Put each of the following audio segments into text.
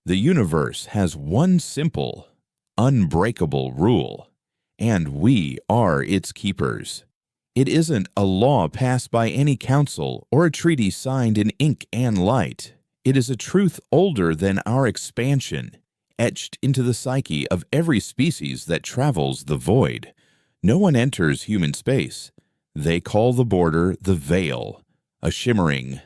The universe has one simple, unbreakable rule, and we are its keepers. It isn't a law passed by any council or a treaty signed in ink and light. It is a truth older than our expansion, etched into the psyche of every species that travels the void. No one enters human space. They call the border the veil, a shimmering,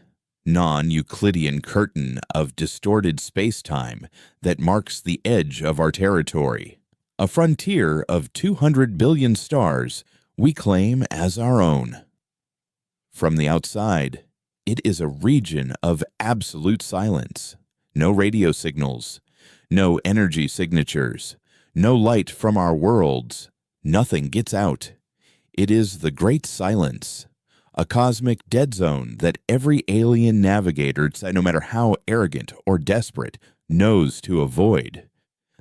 non-Euclidean curtain of distorted space-time that marks the edge of our territory, a frontier of 200 billion stars we claim as our own. From the outside, it is a region of absolute silence. No radio signals, no energy signatures, no light from our worlds. Nothing gets out. It is the Great Silence, a cosmic dead zone that every alien navigator, no matter how arrogant or desperate, knows to avoid.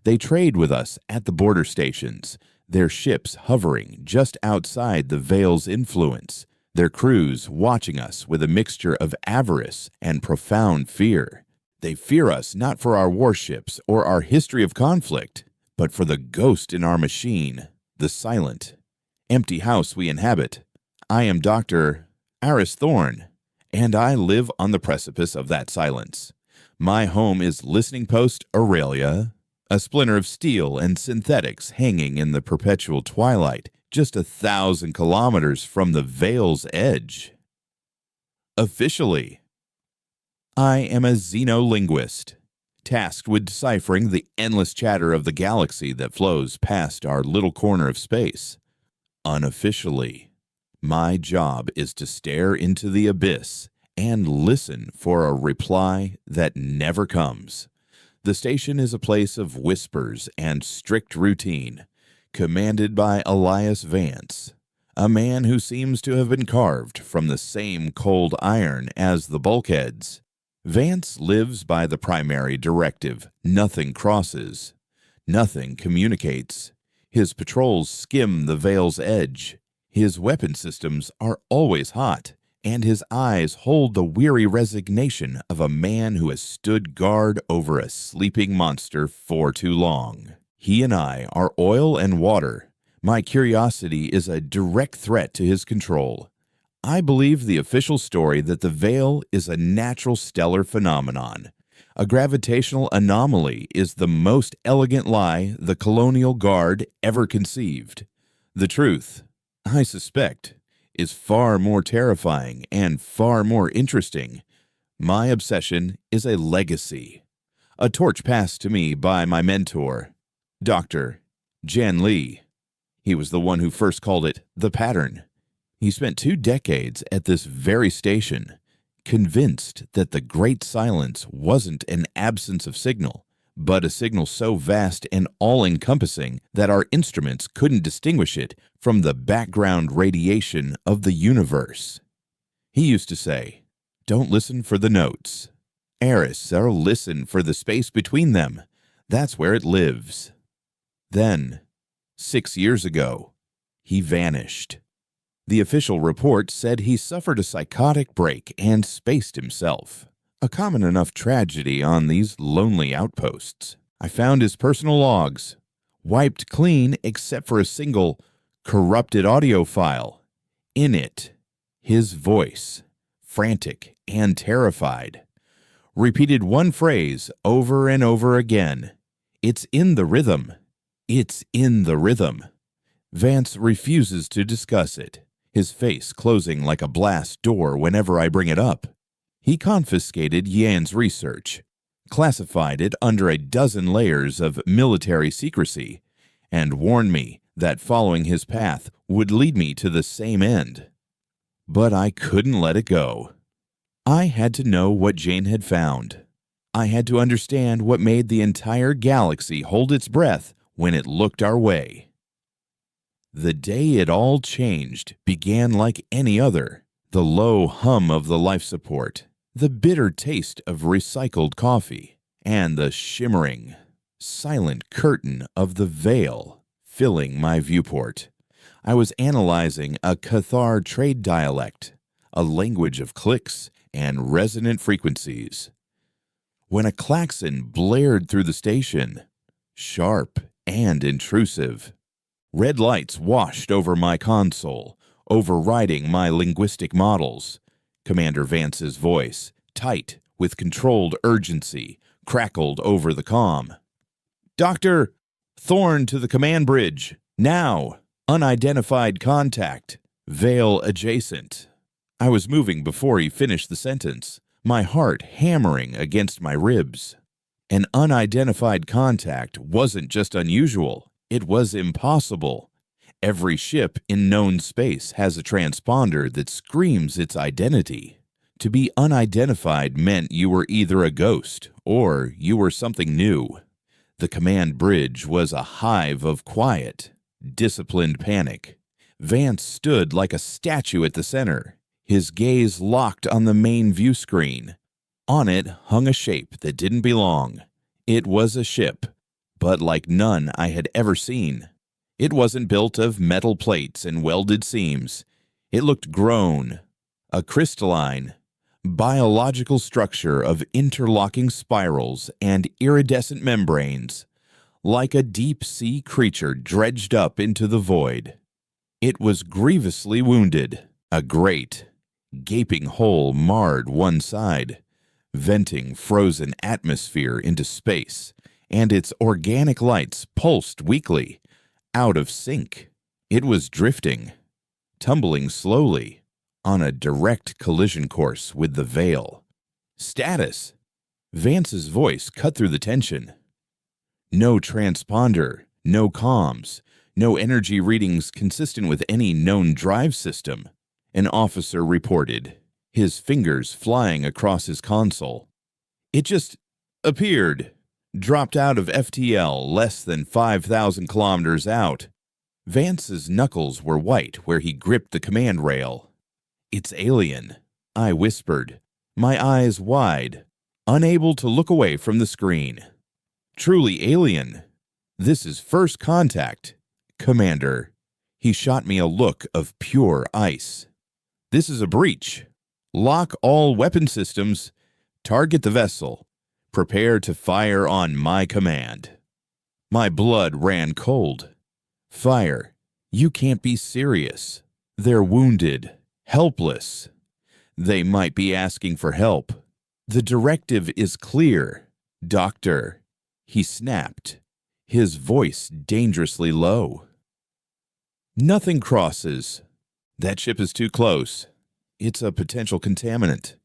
They trade with us at the border stations, their ships hovering just outside the veil's influence, their crews watching us with a mixture of avarice and profound fear. They fear us not for our warships or our history of conflict, but for the ghost in our machine, the silent, empty house we inhabit. I am Dr. Aris Thorne, and I live on the precipice of that silence. My home is Listening Post Aurelia, a splinter of steel and synthetics hanging in the perpetual twilight, just 1,000 kilometers from the veil's edge. Officially, I am a xenolinguist, tasked with deciphering the endless chatter of the galaxy that flows past our little corner of space. Unofficially, my job is to stare into the abyss and listen for a reply that never comes. The station is a place of whispers and strict routine, commanded by Elias Vance, a man who seems to have been carved from the same cold iron as the bulkheads. Vance lives by the primary directive: nothing crosses, nothing communicates. His patrols skim the veil's edge. His weapon systems are always hot, and his eyes hold the weary resignation of a man who has stood guard over a sleeping monster for too long. He and I are oil and water. My curiosity is a direct threat to his control. I believe the official story that the veil is a natural stellar phenomenon. A gravitational anomaly is the most elegant lie the colonial guard ever conceived. The truth, I suspect, is far more terrifying and far more interesting. My obsession is a legacy, a torch passed to me by my mentor, Dr. Jan Lee. He was the one who first called it the pattern. He spent 2 decades at this very station, convinced that the Great Silence wasn't an absence of signal, but a signal so vast and all-encompassing that our instruments couldn't distinguish it from the background radiation of the universe. He used to say, "Don't listen for the notes, Eris, or listen for the space between them. That's where it lives." Then, 6 years ago, he vanished. The official report said he suffered a psychotic break and spaced himself. A common enough tragedy on these lonely outposts. I found his personal logs, wiped clean except for a single corrupted audio file. In it, his voice, frantic and terrified, repeated one phrase over and over again. "It's in the rhythm. It's in the rhythm." Vance refuses to discuss it, his face closing like a blast door whenever I bring it up. He confiscated Yan's research, classified it under a dozen layers of military secrecy, and warned me that following his path would lead me to the same end. But I couldn't let it go. I had to know what Jane had found. I had to understand what made the entire galaxy hold its breath when it looked our way. The day it all changed began like any other. The low hum of the life support, the bitter taste of recycled coffee, and the shimmering, silent curtain of the veil filling my viewport. I was analyzing a Cathar trade dialect, a language of clicks and resonant frequencies. when a klaxon blared through the station, sharp and intrusive. Red lights washed over my console, overriding my linguistic models. Commander Vance's voice, tight with controlled urgency, crackled over the comm. "Doctor, Thorn to the command bridge. Now. Unidentified contact. Veil adjacent." I was moving before he finished the sentence, my heart hammering against my ribs. An unidentified contact wasn't just unusual, it was impossible. Every ship in known space has a transponder that screams its identity. To be unidentified meant you were either a ghost or you were something new. The command bridge was a hive of quiet, disciplined panic. Vance stood like a statue at the center, his gaze locked on the main view screen. On it hung a shape that didn't belong. It was a ship, but like none I had ever seen. It wasn't built of metal plates and welded seams. It looked grown, a crystalline, biological structure of interlocking spirals and iridescent membranes, like a deep-sea creature dredged up into the void. It was grievously wounded. A great, gaping hole marred one side, venting frozen atmosphere into space, and its organic lights pulsed weakly, out of sync. It was drifting, tumbling slowly, on a direct collision course with the Veil. "Status!" Vance's voice cut through the tension. "No transponder, no comms, no energy readings consistent with any known drive system," an officer reported, his fingers flying across his console. "It just appeared, dropped out of FTL less than 5,000 kilometers out." Vance's knuckles were white where he gripped the command rail. "It's alien," I whispered, my eyes wide, unable to look away from the screen. "Truly alien. This is first contact, Commander." He shot me a look of pure ice. "This is a breach. Lock all weapon systems. Target the vessel. Prepare to fire on my command." My blood ran cold. "Fire. You can't be serious. They're wounded, helpless. They might be asking for help. The directive is clear, Doctor," he snapped, his voice dangerously low. "Nothing crosses. That ship is too close. It's a potential contaminant.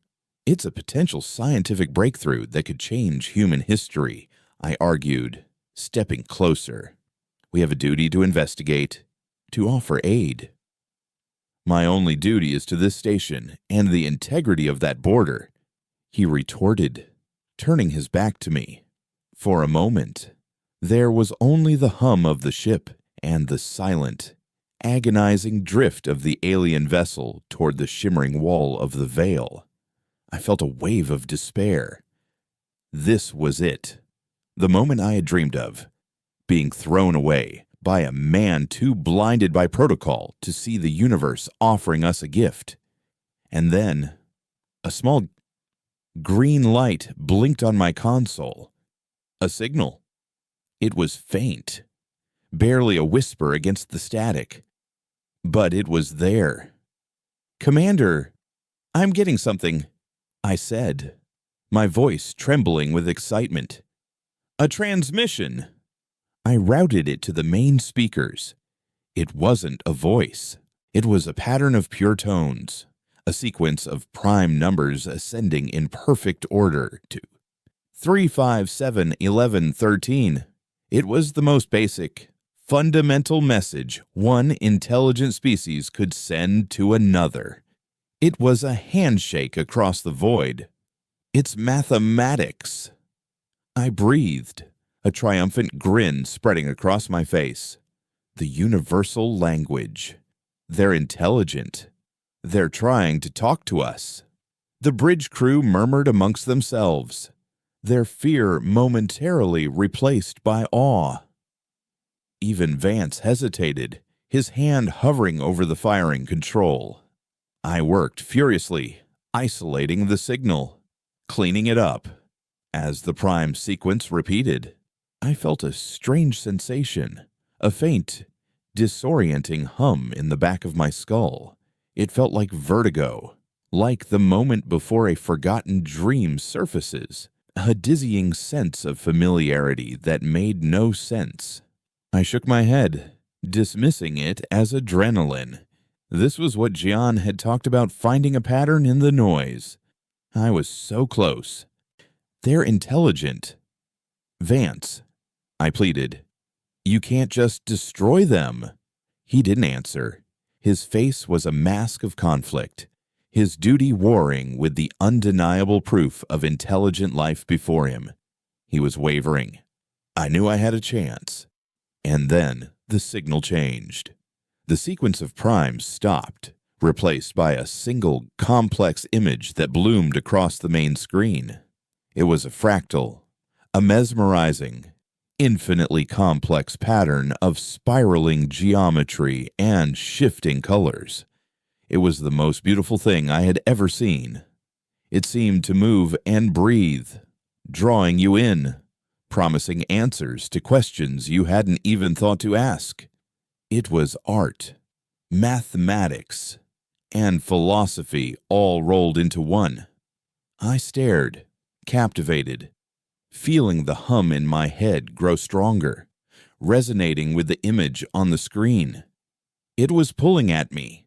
It's a potential scientific breakthrough that could change human history," I argued, stepping closer. "We have a duty to investigate, to offer aid." "My only duty is to this station and the integrity of that border," he retorted, turning his back to me. For a moment, there was only the hum of the ship and the silent, agonizing drift of the alien vessel toward the shimmering wall of the Veil. I felt a wave of despair. This was it, the moment I had dreamed of, being thrown away by a man too blinded by protocol to see the universe offering us a gift. And then, a small green light blinked on my console. A signal. It was faint, barely a whisper against the static. But it was there. "Commander, I'm getting something," I said, my voice trembling with excitement. "A transmission." I routed it to the main speakers. It wasn't a voice. It was a pattern of pure tones, a sequence of prime numbers ascending in perfect order to 3, 5, 7, 11, 13. It was the most basic, fundamental message one intelligent species could send to another. It was a handshake across the void. It's mathematics. I breathed, a triumphant grin spreading across my face. The universal language. They're intelligent. They're trying to talk to us. The bridge crew murmured amongst themselves, their fear momentarily replaced by awe. Even Vance hesitated, his hand hovering over the firing control. I worked furiously, isolating the signal, cleaning it up, As the prime sequence repeated, I felt a strange sensation, a faint, disorienting hum in the back of my skull. It felt like vertigo, like the moment before a forgotten dream surfaces, a dizzying sense of familiarity that made no sense. I shook my head, dismissing it as adrenaline. This was what Jian had talked about, finding a pattern in the noise. I was so close. They're intelligent. Vance, I pleaded. You can't just destroy them. He didn't answer. His face was a mask of conflict, his duty warring with the undeniable proof of intelligent life before him. He was wavering. I knew I had a chance. And then the signal changed. The sequence of primes stopped, replaced by a single complex image that bloomed across the main screen. It was a fractal, a mesmerizing, infinitely complex pattern of spiraling geometry and shifting colors. It was the most beautiful thing I had ever seen. It seemed to move and breathe, drawing you in, promising answers to questions you hadn't even thought to ask. It was art, mathematics, and philosophy all rolled into one. I stared, captivated, feeling the hum in my head grow stronger, resonating with the image on the screen. It was pulling at me,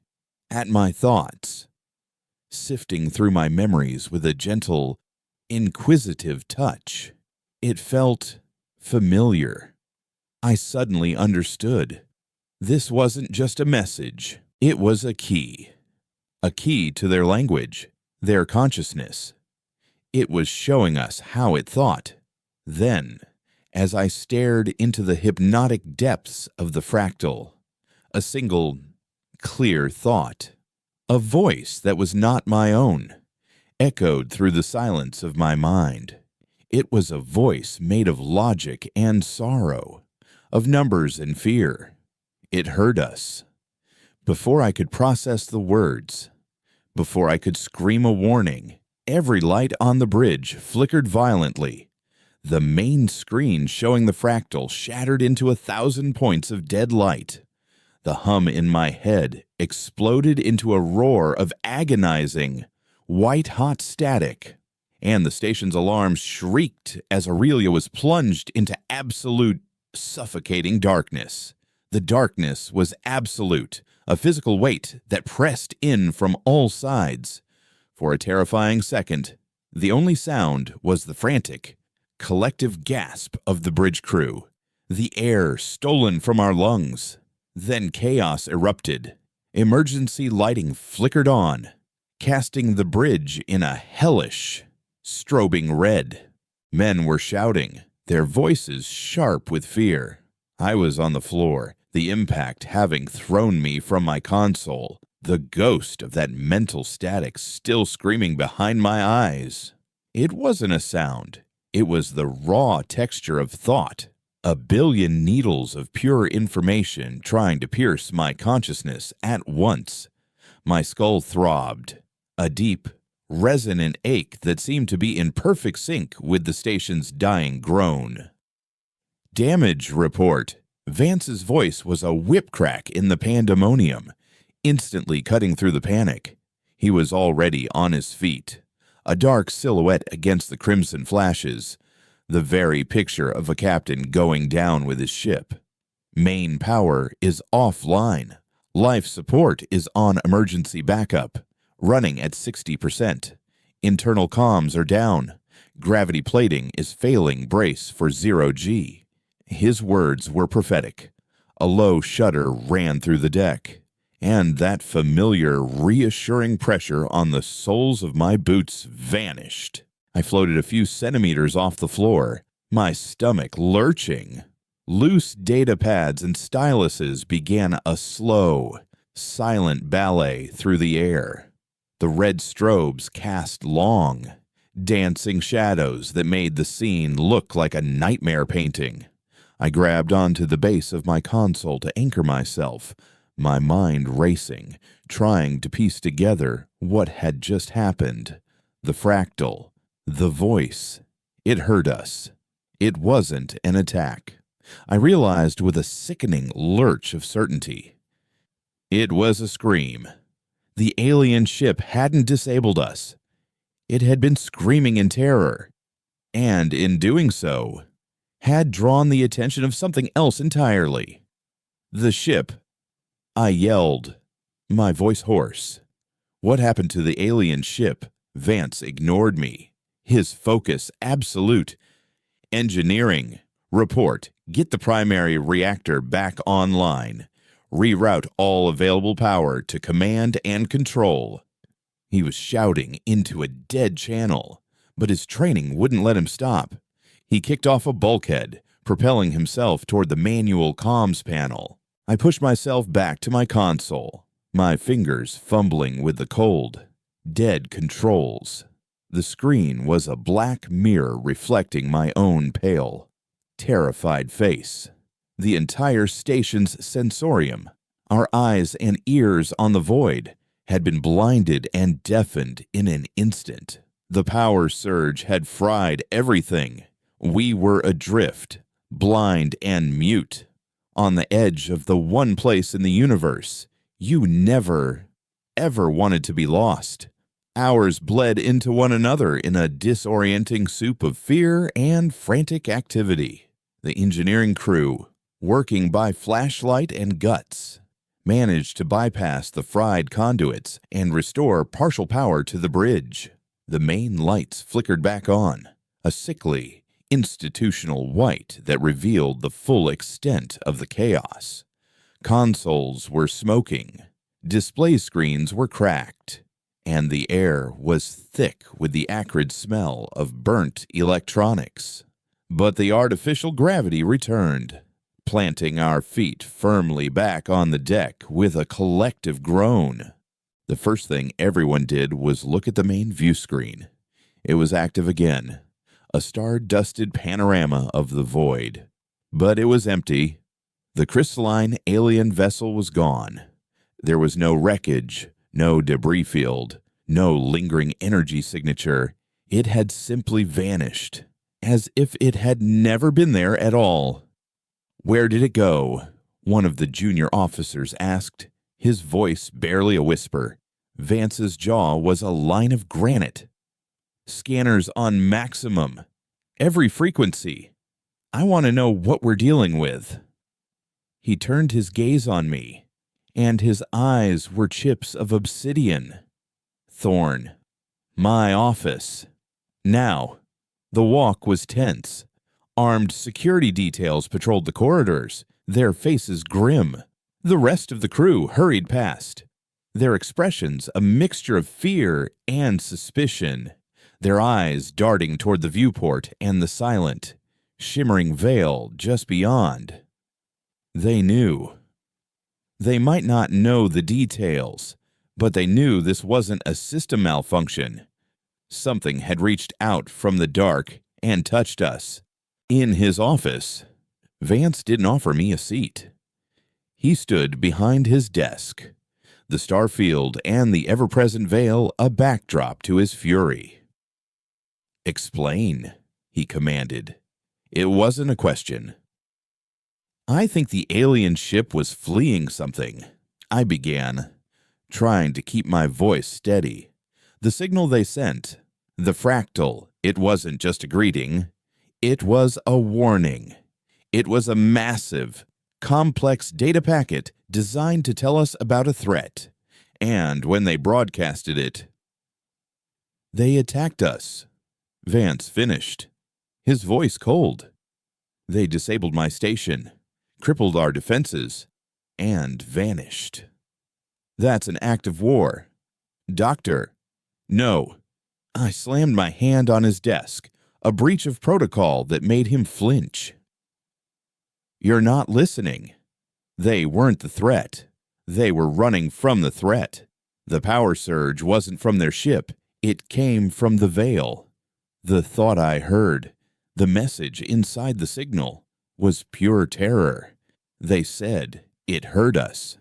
at my thoughts, sifting through my memories with a gentle, inquisitive touch. It felt familiar. I suddenly understood. This wasn't just a message. It was a key to their language, their consciousness. It was showing us how it thought. Then, as I stared into the hypnotic depths of the fractal, a single, clear thought, a voice that was not my own, echoed through the silence of my mind. It was a voice made of logic and sorrow, of numbers and fear. It heard us. Before I could process the words, before I could scream a warning, every light on the bridge flickered violently. The main screen showing the fractal shattered into 1,000 points of dead light. The hum in my head exploded into a roar of agonizing, white-hot static, and the station's alarm shrieked as Aurelia was plunged into absolute, suffocating darkness. The darkness was absolute, a physical weight that pressed in from all sides. For a terrifying second, the only sound was the frantic, collective gasp of the bridge crew, the air stolen from our lungs. Then chaos erupted. Emergency lighting flickered on, casting the bridge in a hellish, strobing red. Men were shouting, their voices sharp with fear. I was on the floor, the impact having thrown me from my console, the ghost of that mental static still screaming behind my eyes. It wasn't a sound. It was the raw texture of thought, a billion needles of pure information trying to pierce my consciousness at once. My skull throbbed, a deep, resonant ache that seemed to be in perfect sync with the station's dying groan. Damage report. Vance's voice was a whip crack in the pandemonium, instantly cutting through the panic. He was already on his feet, a dark silhouette against the crimson flashes, the very picture of a captain going down with his ship. Main power is offline. Life support is on emergency backup, running at 60%. Internal comms are down. Gravity plating is failing. Brace for 0G. His words were prophetic. A low shudder ran through the deck, and that familiar, reassuring pressure on the soles of my boots vanished. I floated a few centimeters off the floor, my stomach lurching. Loose data pads and styluses began a slow, silent ballet through the air. The red strobes cast long, dancing shadows that made the scene look like a nightmare painting. I grabbed onto the base of my console to anchor myself, my mind racing, trying to piece together what had just happened. The fractal, the voice. It heard us. It wasn't an attack. I realized with a sickening lurch of certainty. It was a scream. The alien ship hadn't disabled us. It had been screaming in terror, and in doing so, had drawn the attention of something else entirely. The ship. I yelled, my voice hoarse. What happened to the alien ship? Vance ignored me. His focus absolute. Engineering. Report. Get the primary reactor back online. Reroute all available power to command and control. He was shouting into a dead channel, but his training wouldn't let him stop. He kicked off a bulkhead, propelling himself toward the manual comms panel. I pushed myself back to my console, my fingers fumbling with the cold, dead controls. The screen was a black mirror reflecting my own pale, terrified face. The entire station's sensorium, our eyes and ears on the void, had been blinded and deafened in an instant. The power surge had fried everything. We were adrift, blind and mute, on the edge of the one place in the universe you never, ever wanted to be lost. Hours bled into one another in a disorienting soup of fear and frantic activity. The engineering crew, working by flashlight and guts, managed to bypass the fried conduits and restore partial power to the bridge. The main lights flickered back on, a sickly, institutional white that revealed the full extent of the chaos. Consoles were smoking, display screens were cracked, and the air was thick with the acrid smell of burnt electronics. But the artificial gravity returned, planting our feet firmly back on the deck with a collective groan. The first thing everyone did was look at the main view screen. It was active again, a star-dusted panorama of the void. But it was empty. The crystalline alien vessel was gone. There was no wreckage, no debris field, no lingering energy signature. It had simply vanished, as if it had never been there at all. "Where did it go?" one of the junior officers asked, his voice barely a whisper. Vance's jaw was a line of granite. "Scanners on maximum. Every frequency. I want to know what we're dealing with." He turned his gaze on me, and his eyes were chips of obsidian. Thorn. My office. Now. The walk was tense. Armed security details patrolled the corridors, their faces grim. The rest of the crew hurried past, their expressions a mixture of fear and suspicion, their eyes darting toward the viewport and the silent, shimmering veil just beyond. They knew. They might not know the details, but they knew this wasn't a system malfunction. Something had reached out from the dark and touched us. In his office, Vance didn't offer me a seat. He stood behind his desk, the star field and the ever-present veil a backdrop to his fury. "Explain," he commanded. It wasn't a question. "I think the alien ship was fleeing something," I began, trying to keep my voice steady. The signal they sent, the fractal, it wasn't just a greeting. It was a warning. It was a massive, complex data packet designed to tell us about a threat. And when they broadcasted it, they attacked us. Vance finished, his voice cold. They disabled my station, crippled our defenses, and vanished. That's an act of war. Doctor, no. I slammed my hand on his desk, a breach of protocol that made him flinch. You're not listening. They weren't the threat. They were running from the threat. The power surge wasn't from their ship. It came from the veil. The thought I heard, the message inside the signal, was pure terror. They said it heard us.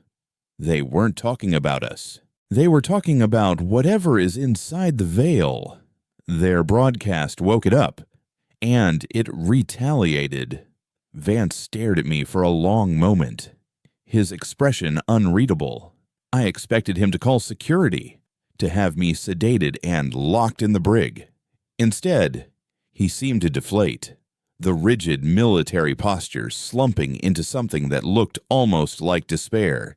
They weren't talking about us. They were talking about whatever is inside the veil. Their broadcast woke it up, and it retaliated. Vance stared at me for a long moment, his expression unreadable. I expected him to call security, to have me sedated and locked in the brig. Instead, he seemed to deflate, the rigid military posture slumping into something that looked almost like despair.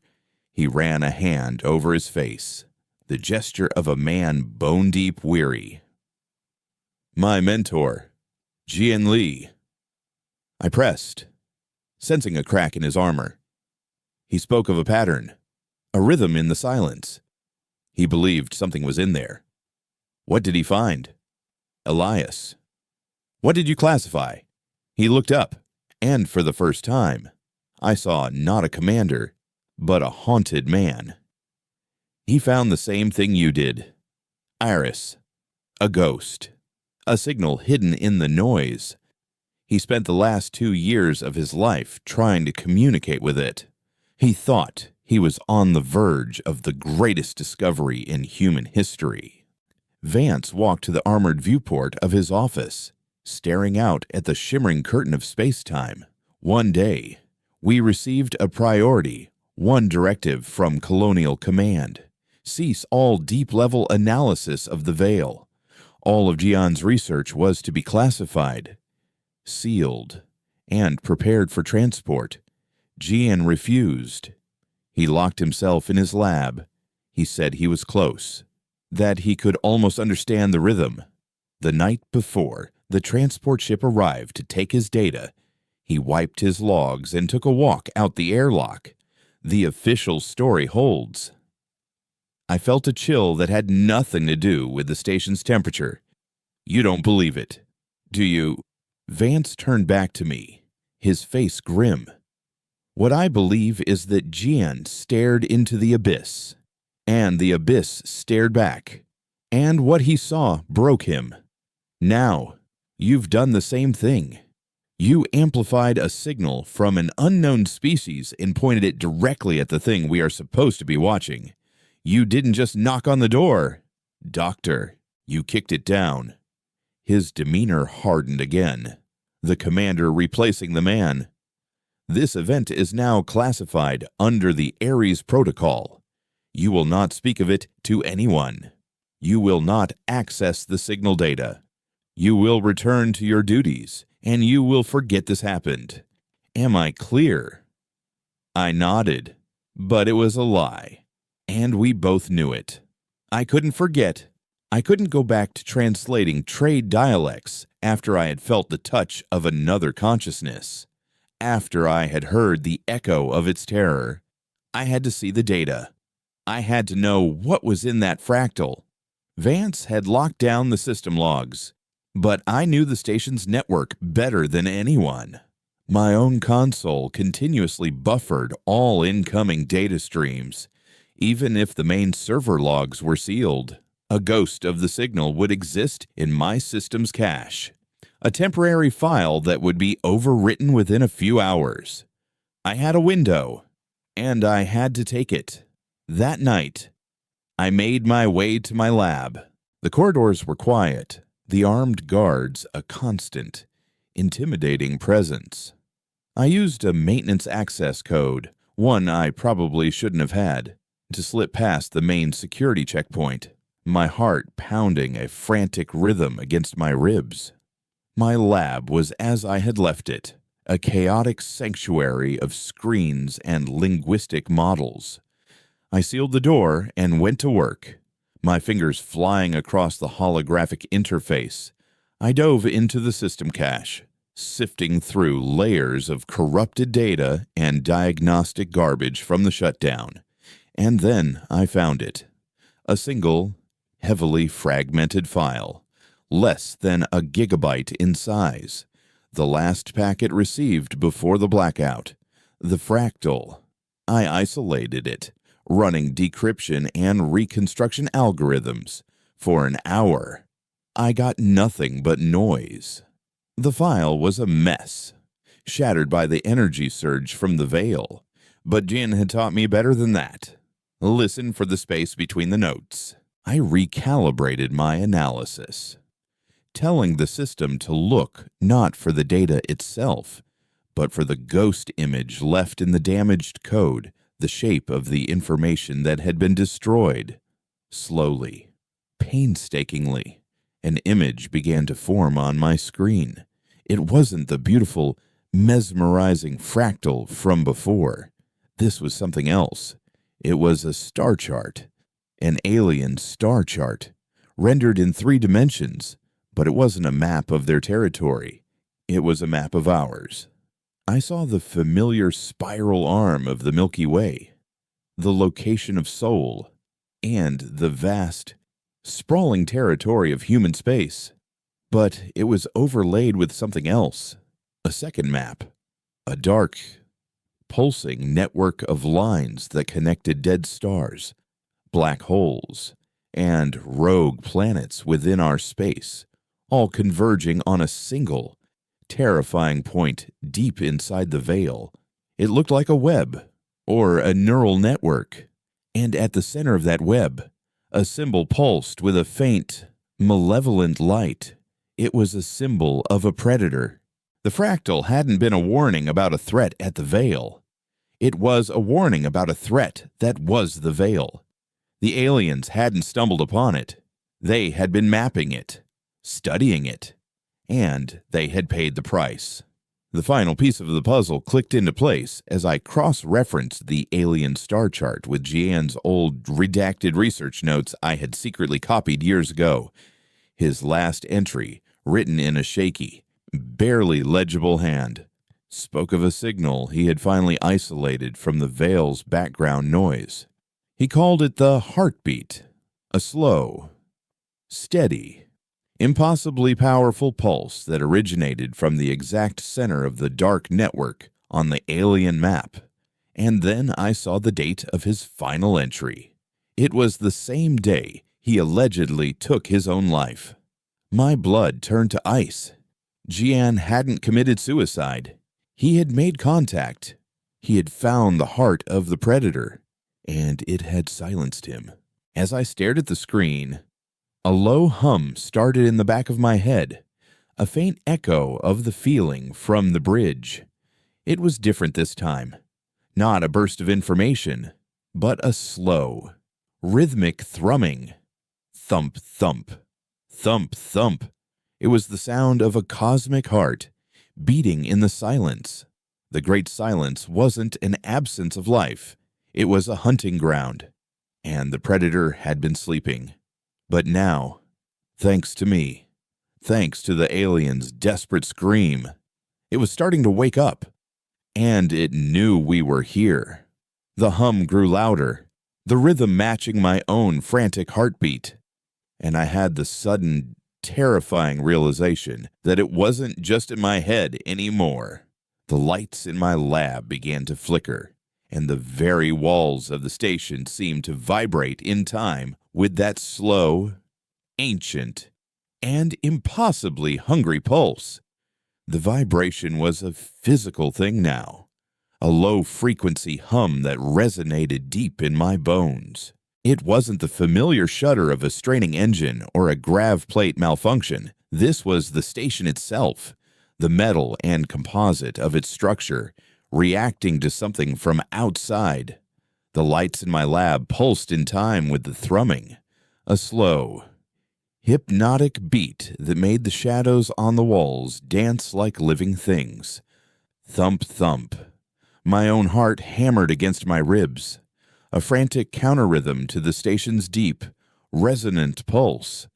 He ran a hand over his face, the gesture of a man bone-deep weary. "My mentor, Jian Li." I pressed, sensing a crack in his armor. He spoke of a pattern, a rhythm in the silence. He believed something was in there. What did he find? Elias. What did you classify? He looked up, and for the first time, I saw not a commander, but a haunted man. He found the same thing you did. Iris. A ghost. A signal hidden in the noise. He spent the last 2 years of his life trying to communicate with it. He thought he was on the verge of the greatest discovery in human history. Vance walked to the armored viewport of his office, staring out at the shimmering curtain of space-time. One day, we received a priority, one directive from Colonial Command. Cease all deep-level analysis of the Veil. All of Jian's research was to be classified, sealed, and prepared for transport. Jian refused. He locked himself in his lab. He said he was close, that he could almost understand the rhythm. The night before the transport ship arrived to take his data, he wiped his logs and took a walk out the airlock. The official story holds. I felt a chill that had nothing to do with the station's temperature. You don't believe it, do you? Vance turned back to me, his face grim. What I believe is that Jian stared into the abyss, and the abyss stared back, and what he saw broke him. Now, you've done the same thing. You amplified a signal from an unknown species and pointed it directly at the thing we are supposed to be watching. You didn't just knock on the door. Doctor, you kicked it down. His demeanor hardened again, the commander replacing the man. This event is now classified under the Ares Protocol. You will not speak of it to anyone. You will not access the signal data. You will return to your duties, and you will forget this happened. Am I clear? I nodded, but it was a lie. And we both knew it. I couldn't forget. I couldn't go back to translating trade dialects after I had felt the touch of another consciousness. After I had heard the echo of its terror, I had to see the data. I had to know what was in that fractal. Vance had locked down the system logs, but I knew the station's network better than anyone. My own console continuously buffered all incoming data streams. Even if the main server logs were sealed, a ghost of the signal would exist in my system's cache, a temporary file that would be overwritten within a few hours. I had a window, and I had to take it. That night, I made my way to my lab. The corridors were quiet, the armed guards a constant, intimidating presence. I used a maintenance access code, one I probably shouldn't have had, to slip past the main security checkpoint, my heart pounding a frantic rhythm against my ribs. My lab was as I had left it, a chaotic sanctuary of screens and linguistic models. I sealed the door and went to work, my fingers flying across the holographic interface. I dove into the system cache, sifting through layers of corrupted data and diagnostic garbage from the shutdown. And then I found it. A single, heavily fragmented file, less than a gigabyte in size. The last packet received before the blackout. The fractal. I isolated it, running decryption and reconstruction algorithms. For an hour, I got nothing but noise. The file was a mess, shattered by the energy surge from the Veil. But Jin had taught me better than that. Listen for the space between the notes. I recalibrated my analysis. telling the system to look not for the data itself, but for the ghost image left in the damaged code, the shape of the information that had been destroyed. Slowly, painstakingly, an image began to form on my screen. It wasn't the beautiful, mesmerizing fractal from before. This was something else. It was a star chart, an alien star chart, rendered in 3 dimensions, but it wasn't a map of their territory. It was a map of ours. I saw the familiar spiral arm of the Milky Way, the location of Sol, and the vast, sprawling territory of human space. But it was overlaid with something else, a second map, a dark, pulsing network of lines that connected dead stars, black holes, and rogue planets within our space, all converging on a single, terrifying point deep inside the veil. It looked like a web, or a neural network, and at the center of that web, a symbol pulsed with a faint, malevolent light. It was a symbol of a predator. The fractal hadn't been a warning about a threat at the veil. It was a warning about a threat that was the veil. The aliens hadn't stumbled upon it. They had been mapping it, studying it, and they had paid the price. The final piece of the puzzle clicked into place as I cross-referenced the alien star chart with Jian's old redacted research notes I had secretly copied years ago. His last entry, written in a shaky, barely legible hand, spoke of a signal he had finally isolated from the veil's background noise. He called it the heartbeat, a slow, steady, impossibly powerful pulse that originated from the exact center of the dark network on the alien map. And then I saw the date of his final entry. It was the same day he allegedly took his own life. My blood turned to ice. Jian hadn't committed suicide. He had made contact. He had found the heart of the predator, and it had silenced him. As I stared at the screen, a low hum started in the back of my head, a faint echo of the feeling from the bridge. It was different this time. Not a burst of information, but a slow, rhythmic thrumming. Thump, thump, thump, thump. It was the sound of a cosmic heart beating in the silence. The great silence wasn't an absence of life. It was a hunting ground, and the predator had been sleeping. But now, thanks to me, thanks to the alien's desperate scream, it was starting to wake up, and it knew we were here. The hum grew louder, the rhythm matching my own frantic heartbeat, and I had the sudden, terrifying realization that it wasn't just in my head anymore. The lights in my lab began to flicker, and the very walls of the station seemed to vibrate in time with that slow, ancient, and impossibly hungry pulse. The vibration was a physical thing now, a low-frequency hum that resonated deep in my bones. It wasn't the familiar shudder of a straining engine or a grav plate malfunction. This was the station itself, the metal and composite of its structure, reacting to something from outside. The lights in my lab pulsed in time with the thrumming, a slow, hypnotic beat that made the shadows on the walls dance like living things. Thump, thump. My own heart hammered against my ribs, a frantic counter-rhythm to the station's deep, resonant pulse.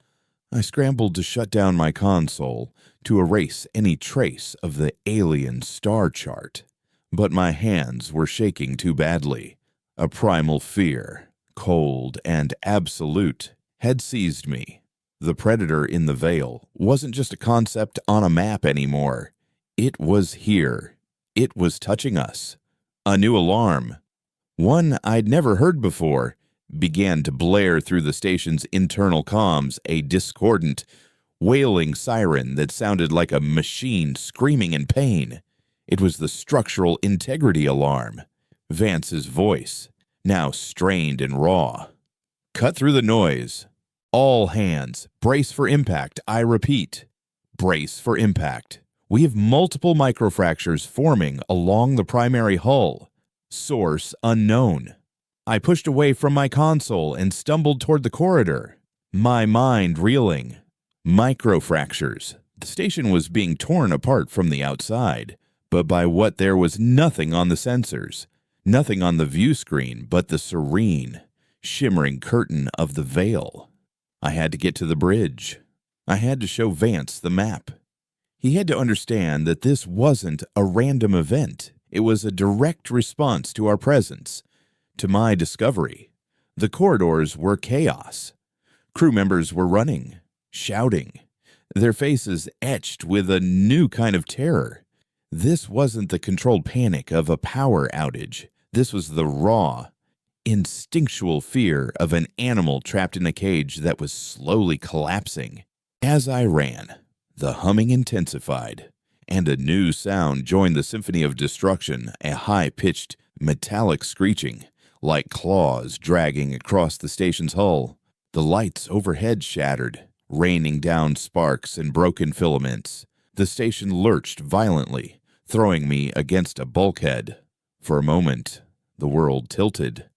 I scrambled to shut down my console to erase any trace of the alien star chart, but my hands were shaking too badly. A primal fear, cold and absolute, had seized me. The predator in the veil wasn't just a concept on a map anymore. It was here. It was touching us. A new alarm, one I'd never heard before, began to blare through the station's internal comms, a discordant, wailing siren that sounded like a machine screaming in pain. It was the structural integrity alarm. Vance's voice, now strained and raw. Cut through the noise. All hands, brace for impact. I repeat, brace for impact. We have multiple microfractures forming along the primary hull. Source unknown. I pushed away from my console and stumbled toward the corridor, my mind reeling. Microfractures. The station was being torn apart from the outside, but by what there was nothing on the sensors, nothing on the view screen but the serene, shimmering curtain of the veil. I had to get to the bridge. I had to show Vance the map. He had to understand that this wasn't a random event. It was a direct response to our presence, to my discovery. The corridors were chaos. Crew members were running, shouting, their faces etched with a new kind of terror. This wasn't the controlled panic of a power outage. This was the raw, instinctual fear of an animal trapped in a cage that was slowly collapsing. As I ran, the humming intensified, and a new sound joined the symphony of destruction, a high-pitched, metallic screeching, like claws dragging across the station's hull. The lights overhead shattered, raining down sparks and broken filaments. The station lurched violently, throwing me against a bulkhead. For a moment, the world tilted,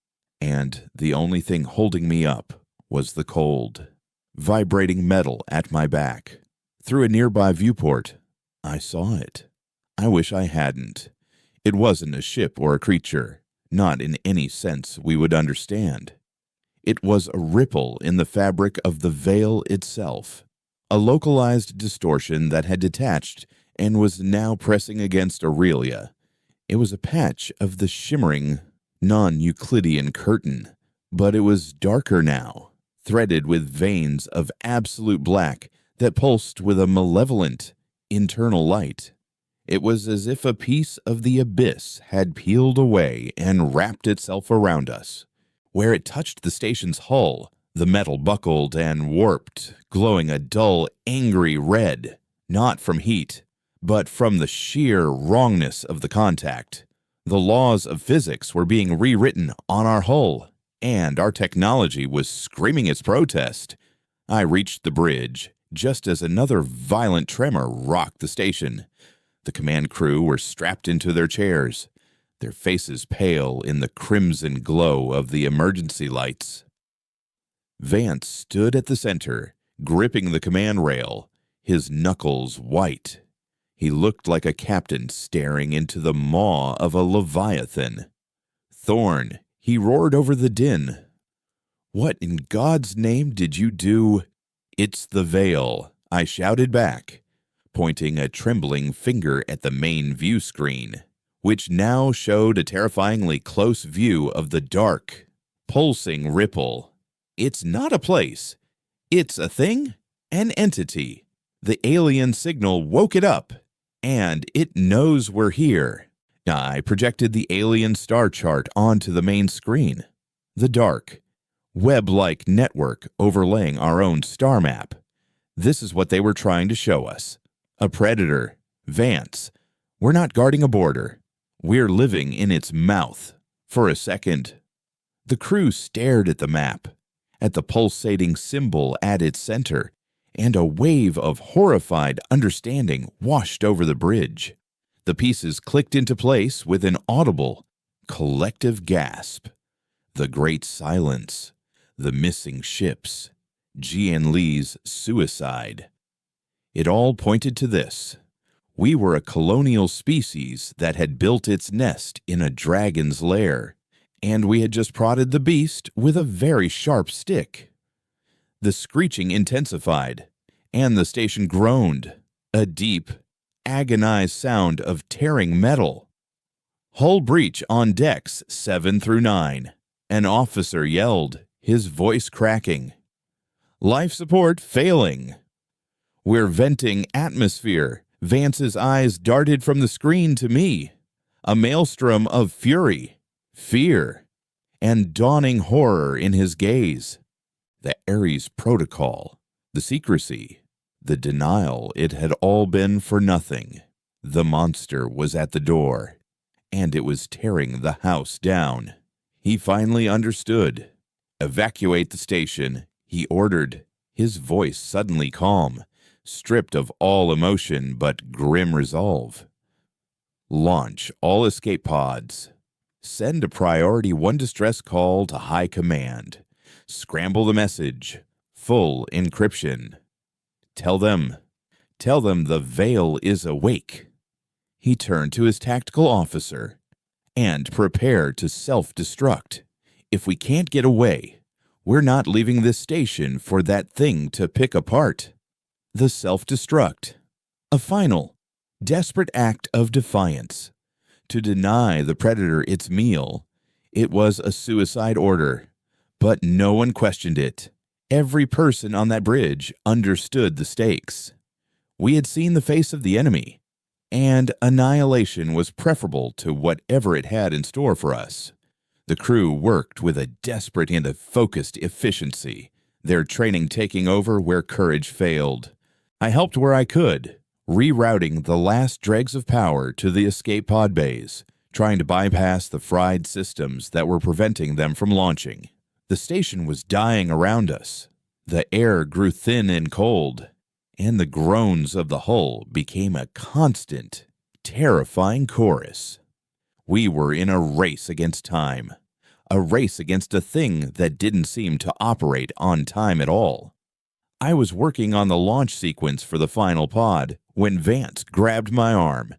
and the only thing holding me up was the cold, vibrating metal at my back. Through a nearby viewport, I saw it. I wish I hadn't. It wasn't a ship or a creature, not in any sense we would understand. It was a ripple in the fabric of the veil itself, a localized distortion that had detached and was now pressing against Aurelia. It was a patch of the shimmering, non-Euclidean curtain, but it was darker now, threaded with veins of absolute black that pulsed with a malevolent, internal light. It was as if a piece of the abyss had peeled away and wrapped itself around us. Where it touched the station's hull, the metal buckled and warped, glowing a dull, angry red, not from heat, but from the sheer wrongness of the contact. The laws of physics were being rewritten on our hull, and our technology was screaming its protest. I reached the bridge just as another violent tremor rocked the station. The command crew were strapped into their chairs, their faces pale in the crimson glow of the emergency lights. Vance stood at the center, gripping the command rail, his knuckles white. He looked like a captain staring into the maw of a leviathan. Thorn, he roared over the din. "What in God's name did you do?" "It's the veil," I shouted back, pointing a trembling finger at the main view screen, which now showed a terrifyingly close view of the dark, pulsing ripple. "It's not a place. It's a thing, an entity. The alien signal woke it up, and it knows we're here." I projected the alien star chart onto the main screen. The dark, web-like network overlaying our own star map. This is what they were trying to show us. A predator, Vance. We're not guarding a border. We're living in its mouth. For a second, the crew stared at the map, at the pulsating symbol at its center, and a wave of horrified understanding washed over the bridge. The pieces clicked into place with an audible, collective gasp. The great silence, the missing ships, Jian Li's suicide. It all pointed to this. We were a colonial species that had built its nest in a dragon's lair, and we had just prodded the beast with a very sharp stick. The screeching intensified, and the station groaned, a deep, agonized sound of tearing metal. "Hull breach on decks 7 through 9. An officer yelled, his voice cracking. "Life support failing. We're venting atmosphere." Vance's eyes darted from the screen to me, a maelstrom of fury, fear, and dawning horror in his gaze. The Ares protocol, the secrecy, the denial, it had all been for nothing. The monster was at the door, and it was tearing the house down. He finally understood. "Evacuate the station," he ordered, his voice suddenly calm, stripped of all emotion but grim resolve. Launch all escape pods. Send a priority 1 distress call to High Command. Scramble the message. Full encryption. Tell them the Veil is awake. He turned to his tactical officer. And prepare to self-destruct. If we can't get away, we're not leaving this station for that thing to pick apart. The self-destruct. A final, desperate act of defiance. To deny the predator its meal. It was a suicide order, but no one questioned it. Every person on that bridge understood the stakes. We had seen the face of the enemy, and annihilation was preferable to whatever it had in store for us. The crew worked with a desperate and a focused efficiency, their training taking over where courage failed. I helped where I could, rerouting the last dregs of power to the escape pod bays, trying to bypass the fried systems that were preventing them from launching. The station was dying around us. The air grew thin and cold, and the groans of the hull became a constant, terrifying chorus. We were in a race against time, a race against a thing that didn't seem to operate on time at all. I was working on the launch sequence for the final pod when Vance grabbed my arm.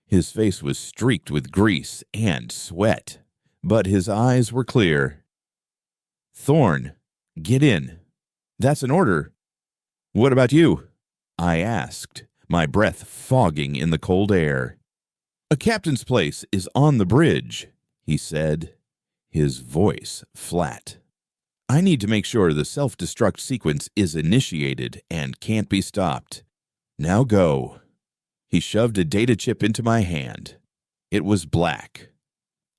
His face was streaked with grease and sweat, but his eyes were clear. "Thorn, get in. That's an order." "What about you?" I asked, my breath fogging in the cold air. "A captain's place is on the bridge," he said, his voice flat. "I need to make sure the self-destruct sequence is initiated and can't be stopped. Now go." He shoved a data chip into my hand. It was black,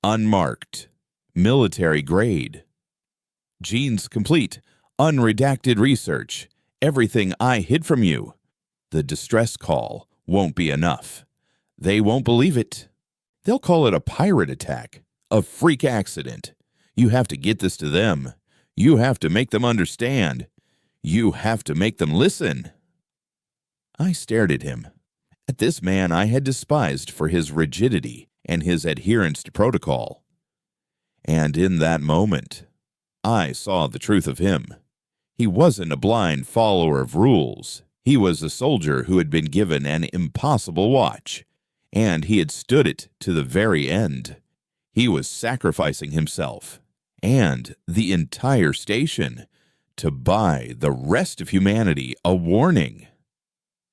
unmarked, military grade. "Genes complete, unredacted research, everything I hid from you. The distress call won't be enough. They won't believe it. They'll call it a pirate attack, a freak accident. You have to get this to them. You have to make them understand. You have to make them listen." I stared at him. At this man I had despised for his rigidity and his adherence to protocol. And in that moment, I saw the truth of him. He wasn't a blind follower of rules. He was a soldier who had been given an impossible watch, and he had stood it to the very end. He was sacrificing himself, and the entire station, to buy the rest of humanity a warning.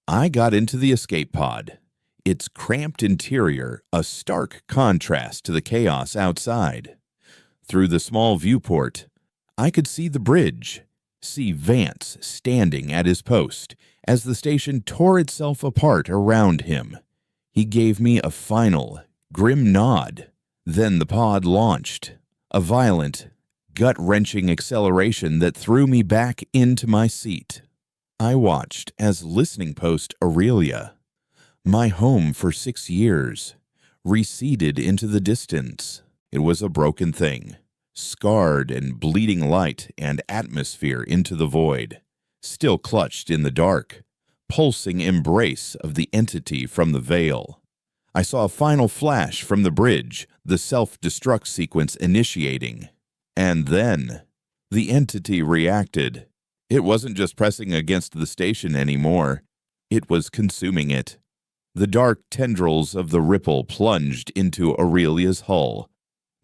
I got into the escape pod, its cramped interior a stark contrast to the chaos outside. Through the small viewport, I could see the bridge, see Vance standing at his post as the station tore itself apart around him. He gave me a final, grim nod. Then the pod launched, a violent, gut-wrenching acceleration that threw me back into my seat. I watched as listening post Aurelia, my home for 6 years, receded into the distance. It was a broken thing, scarred and bleeding light and atmosphere into the void, still clutched in the dark, pulsing embrace of the entity from the veil. I saw a final flash from the bridge, the self-destruct sequence initiating. And then, the entity reacted. It wasn't just pressing against the station anymore. It was consuming it. The dark tendrils of the ripple plunged into Aurelia's hull,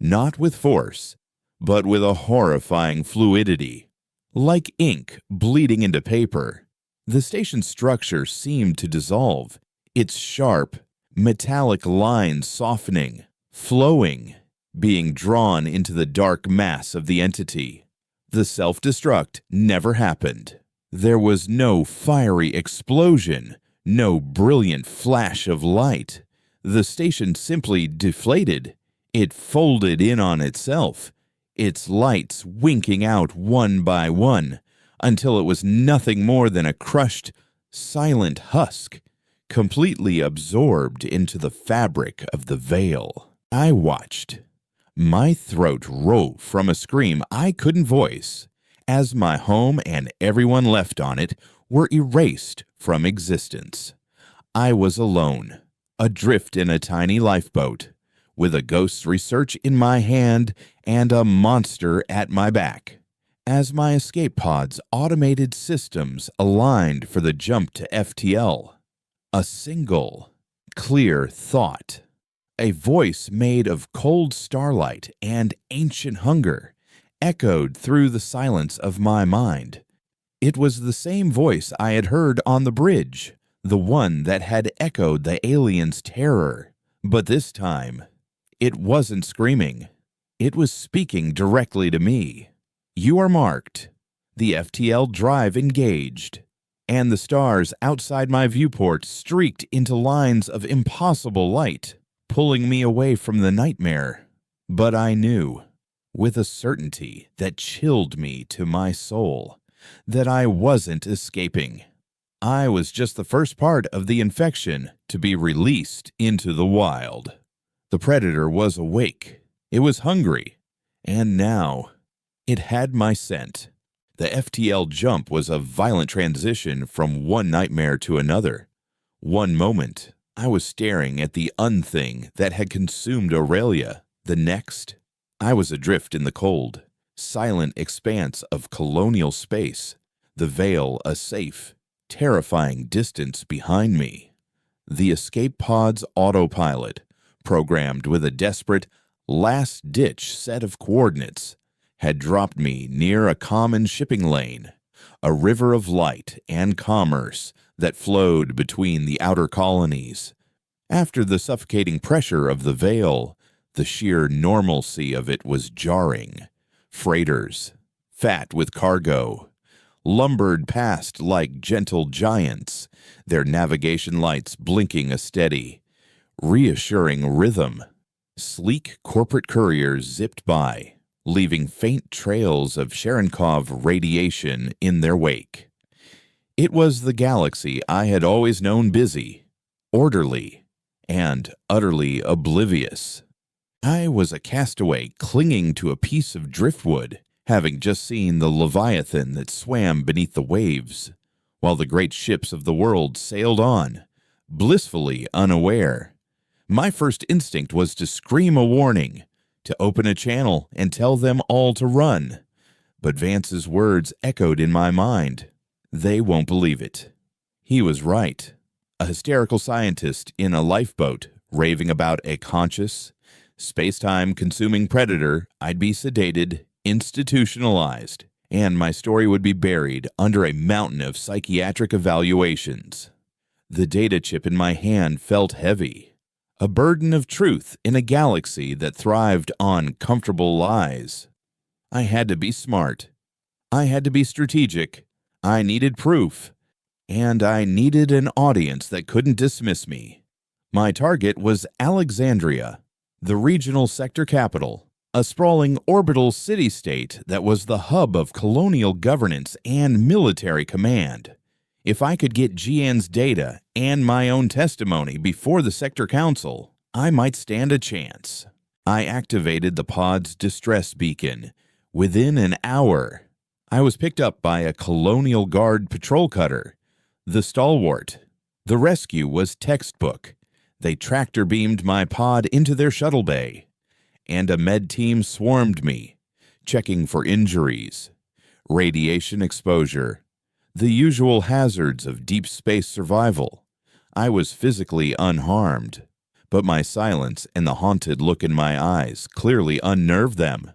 not with force, but with a horrifying fluidity. Like ink bleeding into paper, the station's structure seemed to dissolve, its sharp, metallic lines softening, flowing, being drawn into the dark mass of the entity. The self-destruct never happened. There was no fiery explosion, no brilliant flash of light. The station simply deflated. It folded in on itself, its lights winking out one by one, until it was nothing more than a crushed, silent husk, completely absorbed into the fabric of the veil. I watched. My throat rove from a scream I couldn't voice as my home and everyone left on it were erased from existence. I was alone, adrift in a tiny lifeboat, with a ghost's research in my hand and a monster at my back, as my escape pod's automated systems aligned for the jump to FTL. A single, clear thought. A voice made of cold starlight and ancient hunger echoed through the silence of my mind. It was the same voice I had heard on the bridge, the one that had echoed the alien's terror. But this time, it wasn't screaming. It was speaking directly to me. You are marked. The FTL drive engaged, and the stars outside my viewport streaked into lines of impossible light, pulling me away from the nightmare. But I knew, with a certainty that chilled me to my soul, that I wasn't escaping. I was just the first part of the infection to be released into the wild. The predator was awake. It was hungry. And now, it had my scent. The FTL jump was a violent transition from one nightmare to another. One moment, I was staring at the unthing that had consumed Aurelia. The next, I was adrift in the cold, silent expanse of colonial space, the veil a safe, terrifying distance behind me. The escape pod's autopilot, programmed with a desperate, last-ditch set of coordinates, had dropped me near a common shipping lane, a river of light and commerce that flowed between the outer colonies. After the suffocating pressure of the veil, the sheer normalcy of it was jarring. Freighters, fat with cargo, lumbered past like gentle giants, their navigation lights blinking a steady, reassuring rhythm. Sleek corporate couriers zipped by, leaving faint trails of Cherenkov radiation in their wake. It was the galaxy I had always known busy, orderly, and utterly oblivious. I was a castaway clinging to a piece of driftwood, having just seen the Leviathan that swam beneath the waves, while the great ships of the world sailed on, blissfully unaware. My first instinct was to scream a warning, to open a channel and tell them all to run. But Vance's words echoed in my mind. They won't believe it. He was right. A hysterical scientist in a lifeboat raving about a conscious, space-time consuming predator, I'd be sedated, institutionalized, and my story would be buried under a mountain of psychiatric evaluations. The data chip in my hand felt heavy, a burden of truth in a galaxy that thrived on comfortable lies. I had to be smart. I had to be strategic. I needed proof. And I needed an audience that couldn't dismiss me. My target was Alexandria, the regional sector capital, a sprawling orbital city-state that was the hub of colonial governance and military command. If I could get GN's data and my own testimony before the sector council, I might stand a chance. I activated the pod's distress beacon. Within an hour, I was picked up by a Colonial Guard patrol cutter, the Stalwart. The rescue was textbook. They tractor-beamed my pod into their shuttle bay, and a med team swarmed me, checking for injuries, radiation exposure, the usual hazards of deep space survival. I was physically unharmed, but my silence and the haunted look in my eyes clearly unnerved them.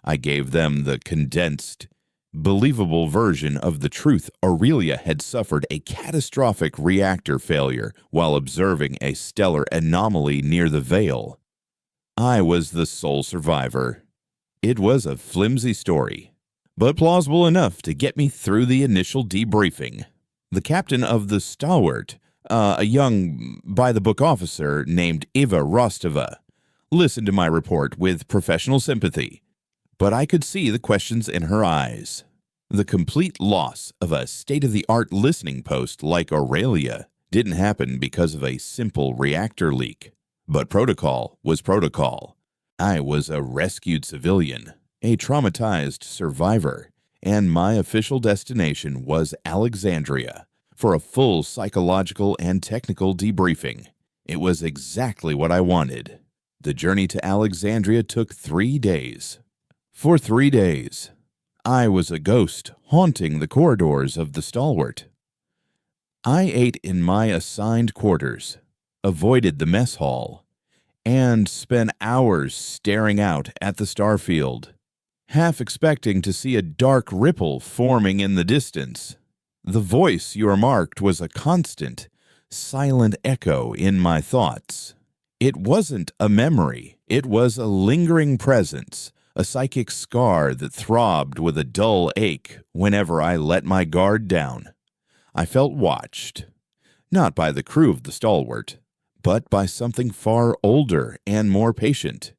I gave them the condensed, believable version of the truth. Aurelia had suffered a catastrophic reactor failure while observing a stellar anomaly near the Veil. I was the sole survivor. It was a flimsy story, but plausible enough to get me through the initial debriefing. The captain of the Stalwart, a young by-the-book officer named Eva Rostova, listened to my report with professional sympathy, but I could see the questions in her eyes. The complete loss of a state-of-the-art listening post like Aurelia didn't happen because of a simple reactor leak, but protocol was protocol. I was a rescued civilian, a traumatized survivor, and my official destination was Alexandria for a full psychological and technical debriefing. It was exactly what I wanted. The journey to Alexandria took 3 days. For 3 days, I was a ghost haunting the corridors of the Stalwart. I ate in my assigned quarters, avoided the mess hall, and spent hours staring out at the starfield, half expecting to see a dark ripple forming in the distance. The voice you remarked was a constant, silent echo in my thoughts. It wasn't a memory, it was a lingering presence, a psychic scar that throbbed with a dull ache whenever I let my guard down. I felt watched, not by the crew of the Stalwart, but by something far older and more patient.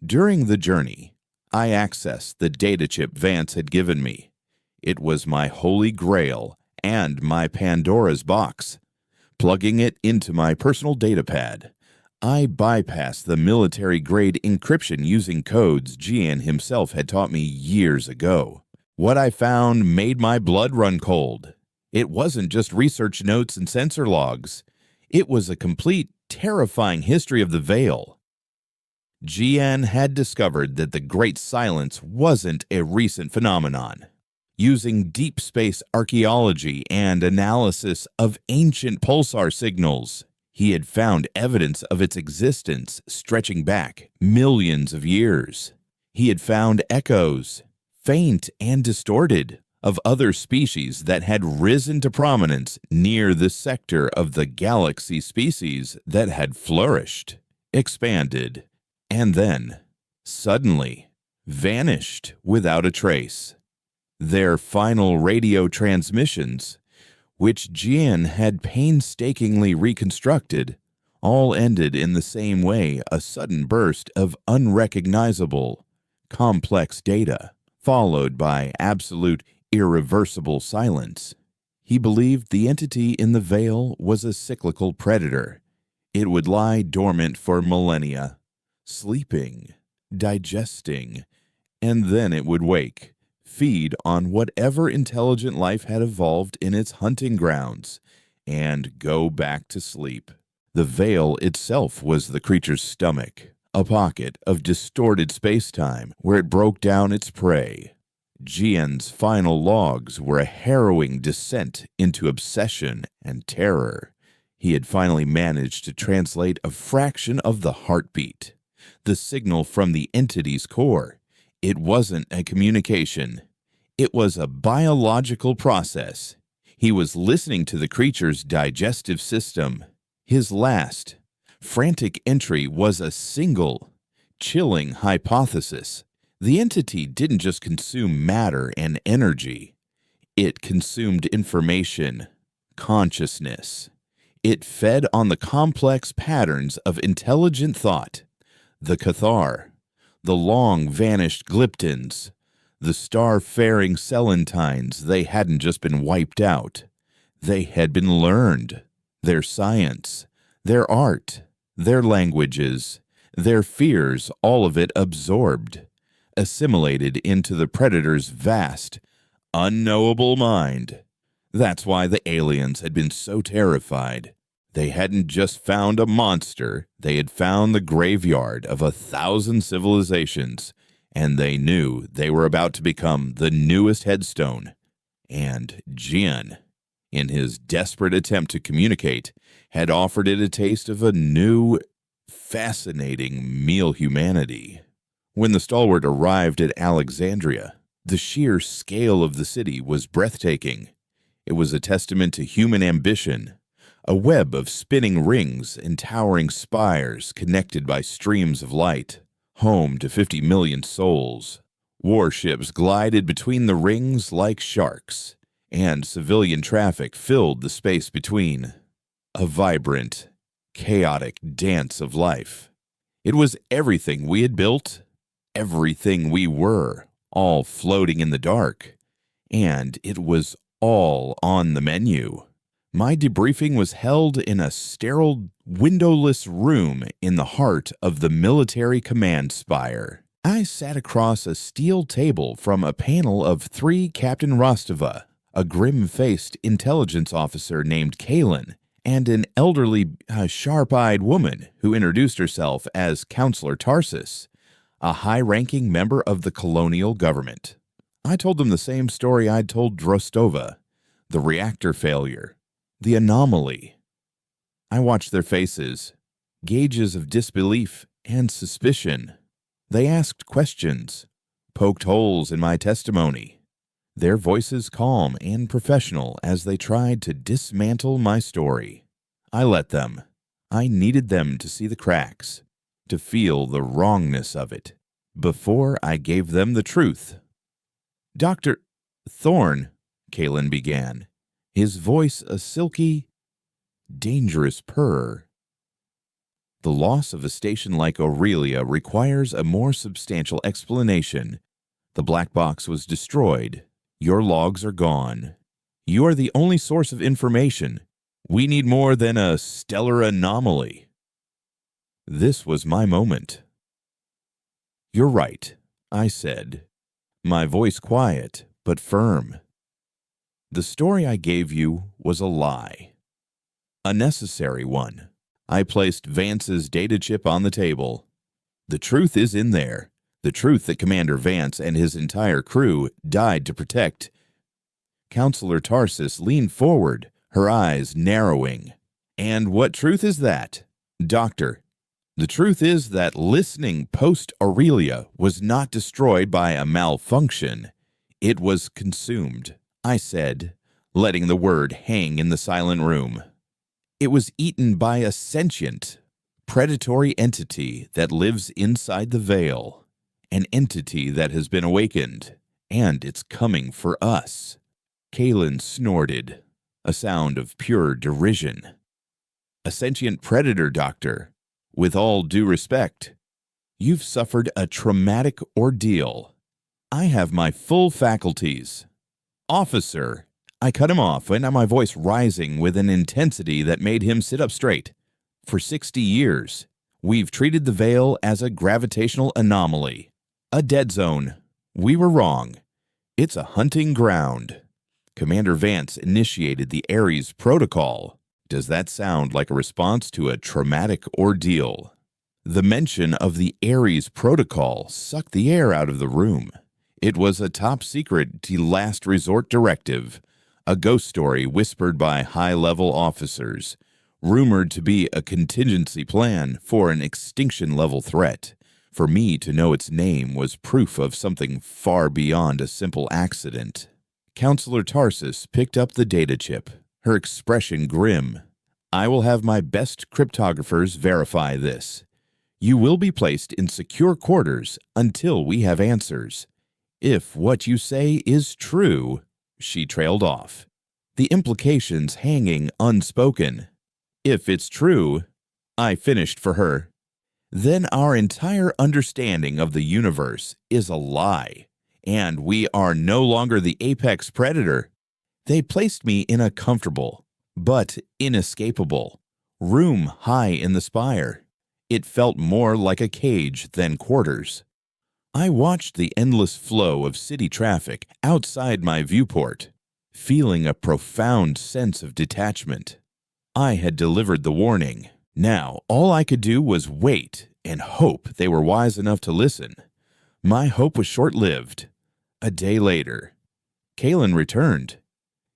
During the journey, I accessed the data chip Vance had given me. It was my holy grail and my Pandora's box. Plugging it into my personal data pad, I bypassed the military-grade encryption using codes Gian himself had taught me years ago. What I found made my blood run cold. It wasn't just research notes and sensor logs. It was a complete, terrifying history of the Veil. Gian had discovered that the Great Silence wasn't a recent phenomenon. Using deep space archaeology and analysis of ancient pulsar signals, he had found evidence of its existence stretching back millions of years. He had found echoes, faint and distorted, of other species that had risen to prominence near the sector of the galaxy species that had flourished, expanded, and then, suddenly, vanished without a trace. Their final radio transmissions, which Gian had painstakingly reconstructed, all ended in the same way: a sudden burst of unrecognizable, complex data, followed by absolute, irreversible silence. He believed the entity in the Veil was a cyclical predator. It would lie dormant for millennia, sleeping, digesting, and then it would wake, feed on whatever intelligent life had evolved in its hunting grounds, and go back to sleep. The Veil itself was the creature's stomach, a pocket of distorted space-time where it broke down its prey. Gian's final logs were a harrowing descent into obsession and terror. He had finally managed to translate a fraction of the heartbeat, the signal from the entity's core. It wasn't a communication. It was a biological process. He was listening to the creature's digestive system. His last, frantic entry was a single, chilling hypothesis. The entity didn't just consume matter and energy. It consumed information, consciousness. It fed on the complex patterns of intelligent thought, the Cathar, the long-vanished Glyptons, the star-faring Celentines. They hadn't just been wiped out. They had been learned. Their science, their art, their languages, their fears, all of it absorbed, assimilated into the predator's vast, unknowable mind. That's why the aliens had been so terrified. They hadn't just found a monster, they had found the graveyard of 1,000 civilizations, and they knew they were about to become the newest headstone. And Gian, in his desperate attempt to communicate, had offered it a taste of a new, fascinating meal humanity. When the Stalwart arrived at Alexandria, the sheer scale of the city was breathtaking. It was a testament to human ambition, a web of spinning rings and towering spires connected by streams of light, home to 50 million souls. Warships glided between the rings like sharks, and civilian traffic filled the space between. A vibrant, chaotic dance of life. It was everything we had built, everything we were, all floating in the dark, and it was all on the menu. My debriefing was held in a sterile, windowless room in the heart of the military command spire. I sat across a steel table from a panel of 3 Captain Rostova, a grim-faced intelligence officer named Kalen, and an elderly, sharp-eyed woman who introduced herself as Counselor Tarsus, a high-ranking member of the colonial government. I told them the same story I'd told Drostova, the reactor failure, the anomaly. I watched their faces, gauges of disbelief and suspicion. They asked questions, poked holes in my testimony, their voices calm and professional as they tried to dismantle my story. I let them. I needed them to see the cracks, to feel the wrongness of it, before I gave them the truth. Dr. Thorne, Kalen began, his voice a silky, dangerous purr. The loss of a station like Aurelia requires a more substantial explanation. The black box was destroyed. Your logs are gone. You are the only source of information. We need more than a stellar anomaly. This was my moment. You're right, I said, my voice quiet but firm. The story I gave you was a lie. A necessary one. I placed Vance's data chip on the table. The truth is in there. The truth that Commander Vance and his entire crew died to protect. Counselor Tarsus leaned forward, her eyes narrowing. And what truth is that? Doctor, the truth is that listening post-Aurelia was not destroyed by a malfunction. It was consumed, I said, letting the word hang in the silent room. It was eaten by a sentient, predatory entity that lives inside the veil, an entity that has been awakened, and it's coming for us. Kalen snorted, a sound of pure derision. A sentient predator, Doctor. With all due respect, you've suffered a traumatic ordeal. I have my full faculties. Officer, I cut him off, and my voice rising with an intensity that made him sit up straight. For 60 years, we've treated the veil as a gravitational anomaly, a dead zone. We were wrong. It's a hunting ground. Commander Vance initiated the Ares Protocol. Does that sound like a response to a traumatic ordeal? The mention of the Ares Protocol sucked the air out of the room. It was a top-secret, last resort directive, a ghost story whispered by high-level officers, rumored to be a contingency plan for an extinction-level threat. For me to know its name was proof of something far beyond a simple accident. Counselor Tarsus picked up the data chip, her expression grim. I will have my best cryptographers verify this. You will be placed in secure quarters until we have answers. If what you say is true, she trailed off, the implications hanging unspoken. If it's true, I finished for her, then our entire understanding of the universe is a lie, and we are no longer the apex predator. They placed me in a comfortable, but inescapable, room high in the spire. It felt more like a cage than quarters. I watched the endless flow of city traffic outside my viewport, feeling a profound sense of detachment. I had delivered the warning. Now, all I could do was wait and hope they were wise enough to listen. My hope was short-lived. A day later, Kalen returned.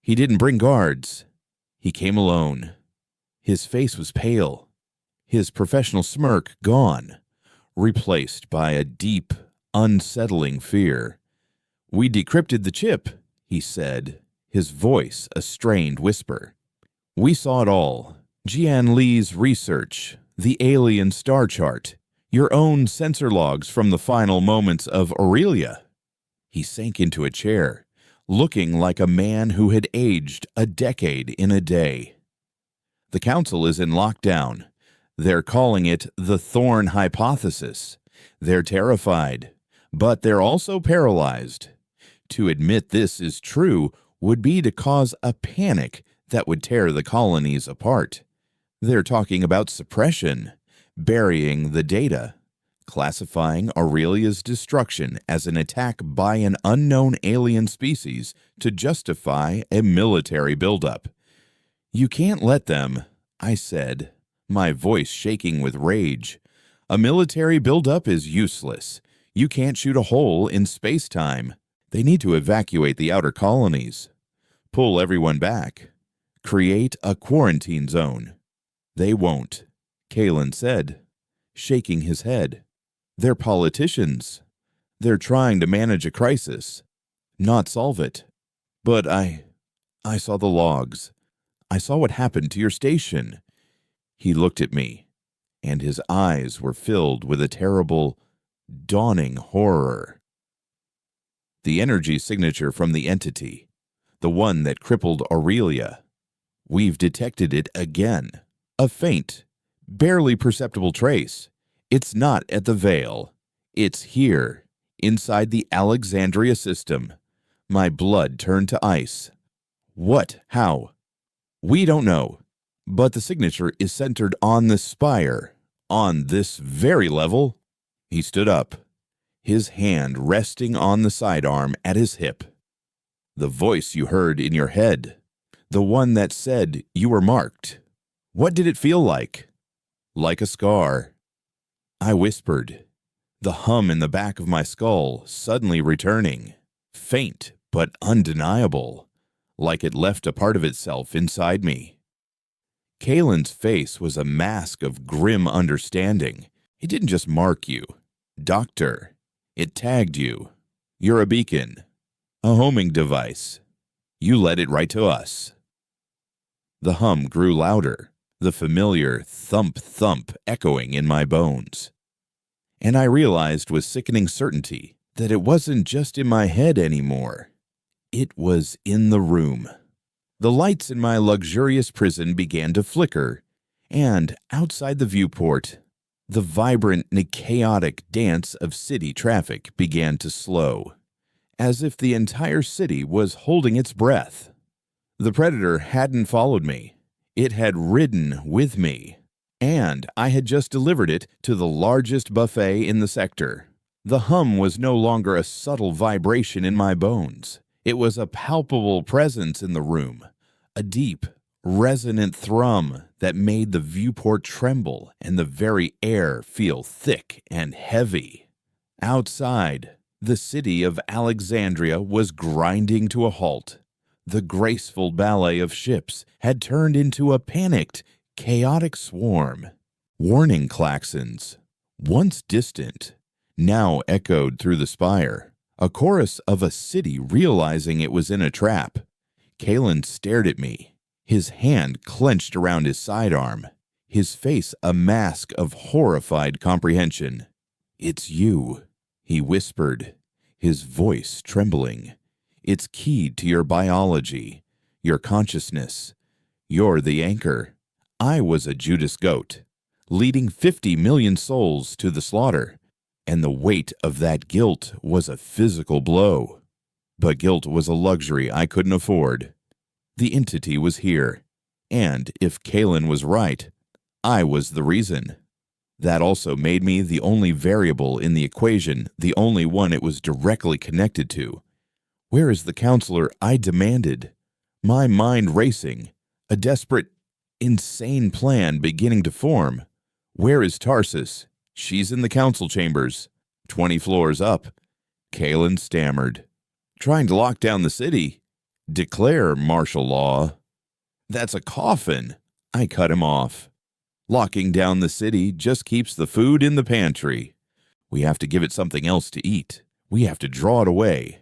He didn't bring guards. He came alone. His face was pale, his professional smirk gone, replaced by a deep, unsettling fear. We decrypted the chip, he said, his voice a strained whisper. We saw it all. Jian Li's research, the alien star chart, your own sensor logs from the final moments of Aurelia. He sank into a chair, looking like a man who had aged a decade in a day. The council is in lockdown. They're calling it the Thorne Hypothesis. They're terrified, but they're also paralyzed. To admit this is true would be to cause a panic that would tear the colonies apart. They're talking about suppression, burying the data, classifying Aurelia's destruction as an attack by an unknown alien species to justify a military buildup. "You can't let them," I said, my voice shaking with rage. "A military buildup is useless. You can't shoot a hole in space-time. They need to evacuate the outer colonies. Pull everyone back. Create a quarantine zone." "They won't," Kalen said, shaking his head. "They're politicians. They're trying to manage a crisis, not solve it." "But I saw the logs. I saw what happened to your station." He looked at me, and his eyes were filled with a terrible, dawning horror. "The energy signature from the entity, the one that crippled Aurelia. We've detected it again. A faint, barely perceptible trace. It's not at the Veil. It's here, inside the Alexandria system." My blood turned to ice. "What? How?" "We don't know, but the signature is centered on the spire, on this very level." He stood up, his hand resting on the sidearm at his hip. "The voice you heard in your head, the one that said you were marked. What did it feel like?" "Like a scar." I whispered, the hum in the back of my skull suddenly returning, faint but undeniable, like it left a part of itself inside me. Kalen's face was a mask of grim understanding. "It didn't just mark you, Doctor. It tagged you. You're a beacon, a homing device. You led it right to us." The hum grew louder, the familiar thump-thump echoing in my bones. And I realized with sickening certainty that it wasn't just in my head anymore. It was in the room. The lights in my luxurious prison began to flicker, and outside the viewport, the vibrant and chaotic dance of city traffic began to slow, as if the entire city was holding its breath. The predator hadn't followed me. It had ridden with me, and I had just delivered it to the largest buffet in the sector. The hum was no longer a subtle vibration in my bones. It was a palpable presence in the room, a deep, resonant thrum that made the viewport tremble and the very air feel thick and heavy. Outside, the city of Alexandria was grinding to a halt. The graceful ballet of ships had turned into a panicked, chaotic swarm. Warning klaxons, once distant, now echoed through the spire, a chorus of a city realizing it was in a trap. Kalen stared at me, his hand clenched around his sidearm, his face a mask of horrified comprehension. "It's you," he whispered, his voice trembling. "It's keyed to your biology, your consciousness. You're the anchor. I was a Judas goat, leading 50 million souls to the slaughter, and the weight of that guilt was a physical blow. But guilt was a luxury I couldn't afford. The entity was here, and if Kalen was right, I was the reason. That also made me the only variable in the equation, the only one it was directly connected to. Where is the counselor I demanded? My mind racing, a desperate, insane plan beginning to form. Where is Tarsus? She's in the council chambers, 20 floors up. Kalen stammered. Trying to lock down the city. Declare martial law. That's a coffin. I cut him off. Locking down the city just keeps the food in the pantry. We have to give it something else to eat. We have to draw it away.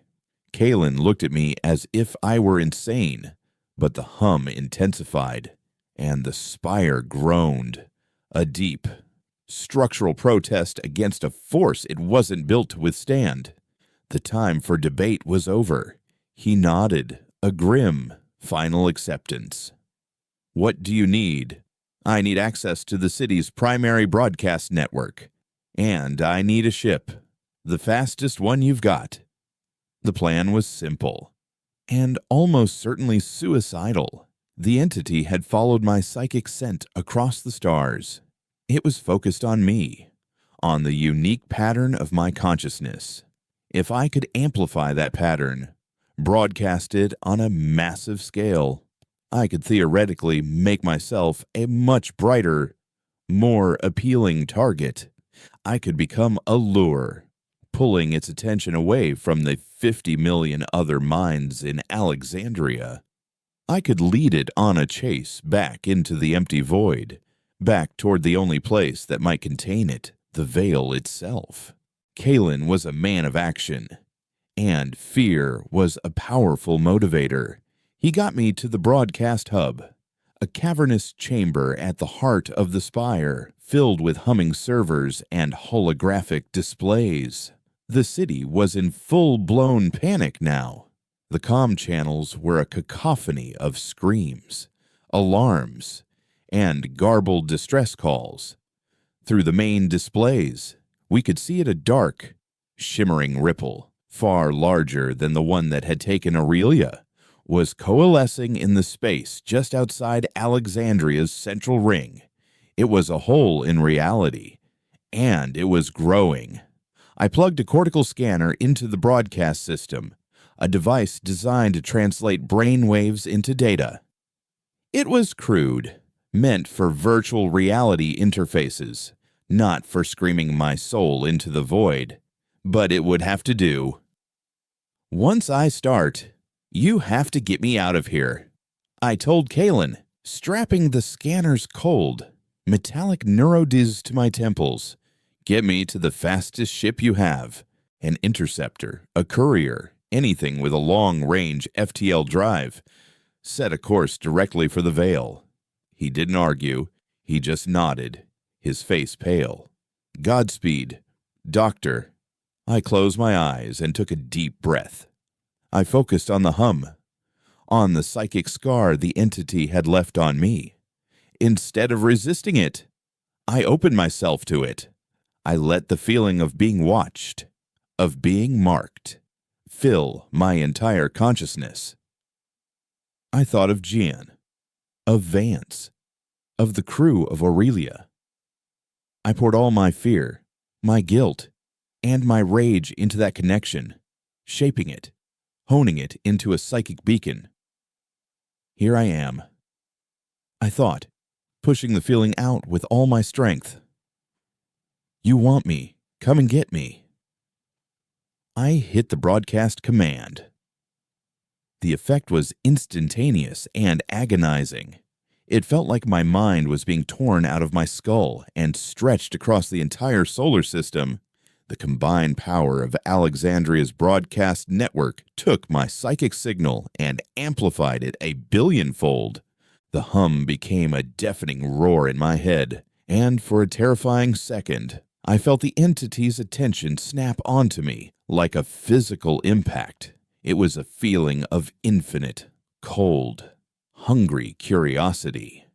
Kalen looked at me as if I were insane, but the hum intensified, and the spire groaned. A deep, structural protest against a force it wasn't built to withstand. The time for debate was over. He nodded, a grim, final acceptance. What do you need? I need access to the city's primary broadcast network. And I need a ship. The fastest one you've got. The plan was simple, and almost certainly suicidal. The entity had followed my psychic scent across the stars. It was focused on me, on the unique pattern of my consciousness. If I could amplify that pattern, broadcast it on a massive scale, I could theoretically make myself a much brighter, more appealing target. I could become a lure, pulling its attention away from the 50 million other minds in Alexandria. I could lead it on a chase back into the empty void, back toward the only place that might contain it, the veil itself. Kalen was a man of action, and fear was a powerful motivator. He got me to the broadcast hub, a cavernous chamber at the heart of the spire, filled with humming servers and holographic displays. The city was in full-blown panic now. The comm channels were a cacophony of screams, alarms, and garbled distress calls. Through the main displays, we could see it a dark, shimmering ripple, far larger than the one that had taken Aurelia, was coalescing in the space just outside Alexandria's central ring. It was a hole in reality, and it was growing. I plugged a cortical scanner into the broadcast system, a device designed to translate brain waves into data. It was crude, meant for virtual reality interfaces, not for screaming my soul into the void, but it would have to do. Once I start, you have to get me out of here, I told Kalen, strapping the scanner's cold, metallic neurodizz to my temples. Get me to the fastest ship you have, an interceptor, a courier, anything with a long-range FTL drive. Set a course directly for the Veil. He didn't argue. He just nodded, his face pale. Godspeed, Doctor. I closed my eyes and took a deep breath. I focused on the hum, on the psychic scar the entity had left on me. Instead of resisting it, I opened myself to it. I let the feeling of being watched, of being marked, fill my entire consciousness. I thought of Gian, of Vance, of the crew of Aurelia. I poured all my fear, my guilt, and my rage into that connection, shaping it, honing it into a psychic beacon. Here I am, I thought, pushing the feeling out with all my strength. You want me, come and get me. I hit the broadcast command. The effect was instantaneous and agonizing. It felt like my mind was being torn out of my skull and stretched across the entire solar system. The combined power of Alexandria's broadcast network took my psychic signal and amplified it a billionfold. The hum became a deafening roar in my head, and for a terrifying second, I felt the entity's attention snap onto me like a physical impact. It was a feeling of infinite, cold, hungry curiosity.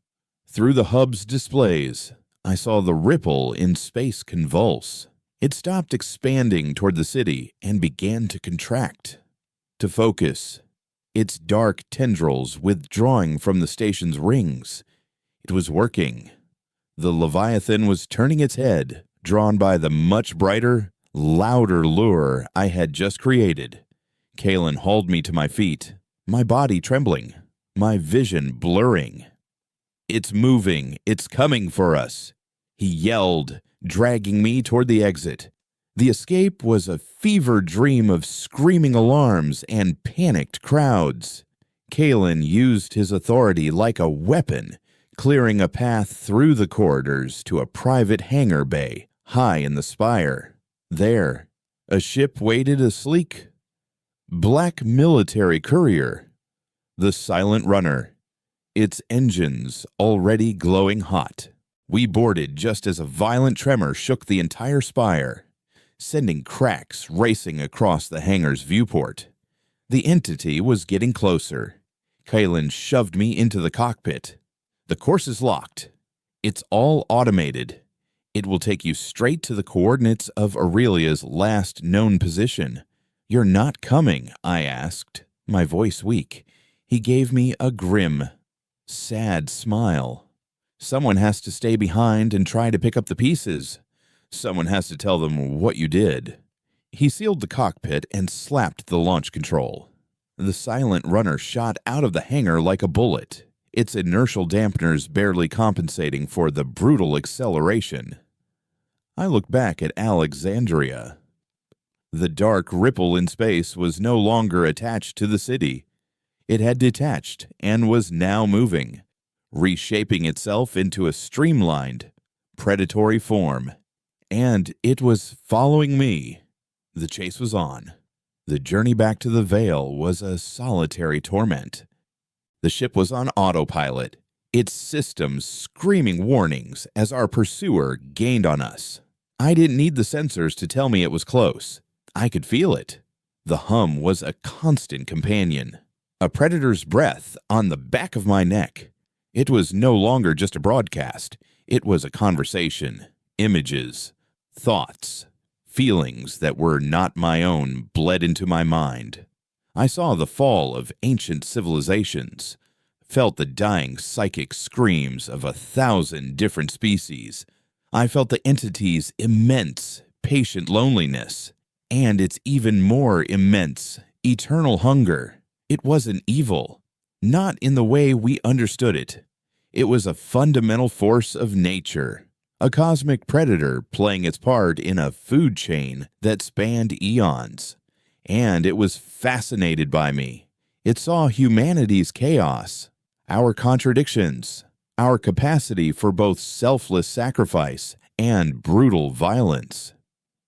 Through the hub's displays, I saw the ripple in space convulse. It stopped expanding toward the city and began to contract, to focus, its dark tendrils withdrawing from the station's rings. It was working. The Leviathan was turning its head, drawn by the much brighter, louder lure I had just created. Kalen hauled me to my feet, my body trembling, my vision blurring. It's moving, it's coming for us, he yelled, dragging me toward the exit. The escape was a fever dream of screaming alarms and panicked crowds. Kalen used his authority like a weapon, clearing a path through the corridors to a private hangar bay high in the spire. There, a ship waited, a sleek, black military courier, the Silent Runner, its engines already glowing hot. We boarded just as a violent tremor shook the entire spire, sending cracks racing across the hangar's viewport. The entity was getting closer. Kalen shoved me into the cockpit. The course is locked. It's all automated. It will take you straight to the coordinates of Aurelia's last known position. You're not coming, I asked, my voice weak. He gave me a grim, sad smile. Someone has to stay behind and try to pick up the pieces. Someone has to tell them what you did. He sealed the cockpit and slapped the launch control. The silent runner shot out of the hangar like a bullet, its inertial dampeners barely compensating for the brutal acceleration. I looked back at Alexandria. The dark ripple in space was no longer attached to the city. It had detached and was now moving, reshaping itself into a streamlined, predatory form. And it was following me. The chase was on. The journey back to the Veil was a solitary torment. The ship was on autopilot, its systems screaming warnings as our pursuer gained on us. I didn't need the sensors to tell me it was close. I could feel it. The hum was a constant companion, a predator's breath on the back of my neck. It was no longer just a broadcast. It was a conversation, images, thoughts, feelings that were not my own bled into my mind. I saw the fall of ancient civilizations, felt the dying psychic screams of 1,000 different species. I felt the entity's immense, patient loneliness, and its even more immense, eternal hunger. It wasn't evil, not in the way we understood it. It was a fundamental force of nature, a cosmic predator playing its part in a food chain that spanned eons. And it was fascinated by me. It saw humanity's chaos, our contradictions, our capacity for both selfless sacrifice and brutal violence.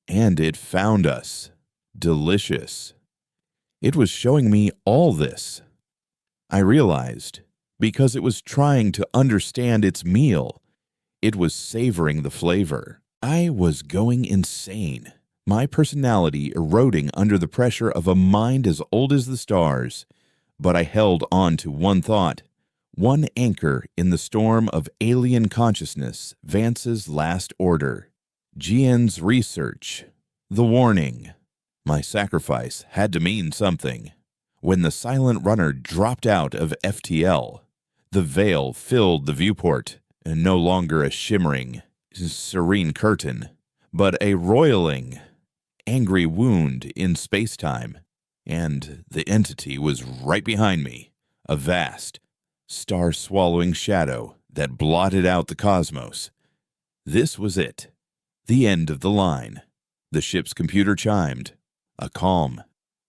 And it found us. Delicious. It was showing me all this. I realized, because it was trying to understand its meal, it was savoring the flavor. I was going insane, my personality eroding under the pressure of a mind as old as the stars. But I held on to one thought, one anchor in the storm of alien consciousness, Vance's last order, Jian's research, the warning. My sacrifice had to mean something. When the silent runner dropped out of FTL, the veil filled the viewport, and no longer a shimmering, serene curtain, but a roiling, angry wound in space-time. And the entity was right behind me, a vast, star-swallowing shadow that blotted out the cosmos. This was it, the end of the line. The ship's computer chimed, a calm,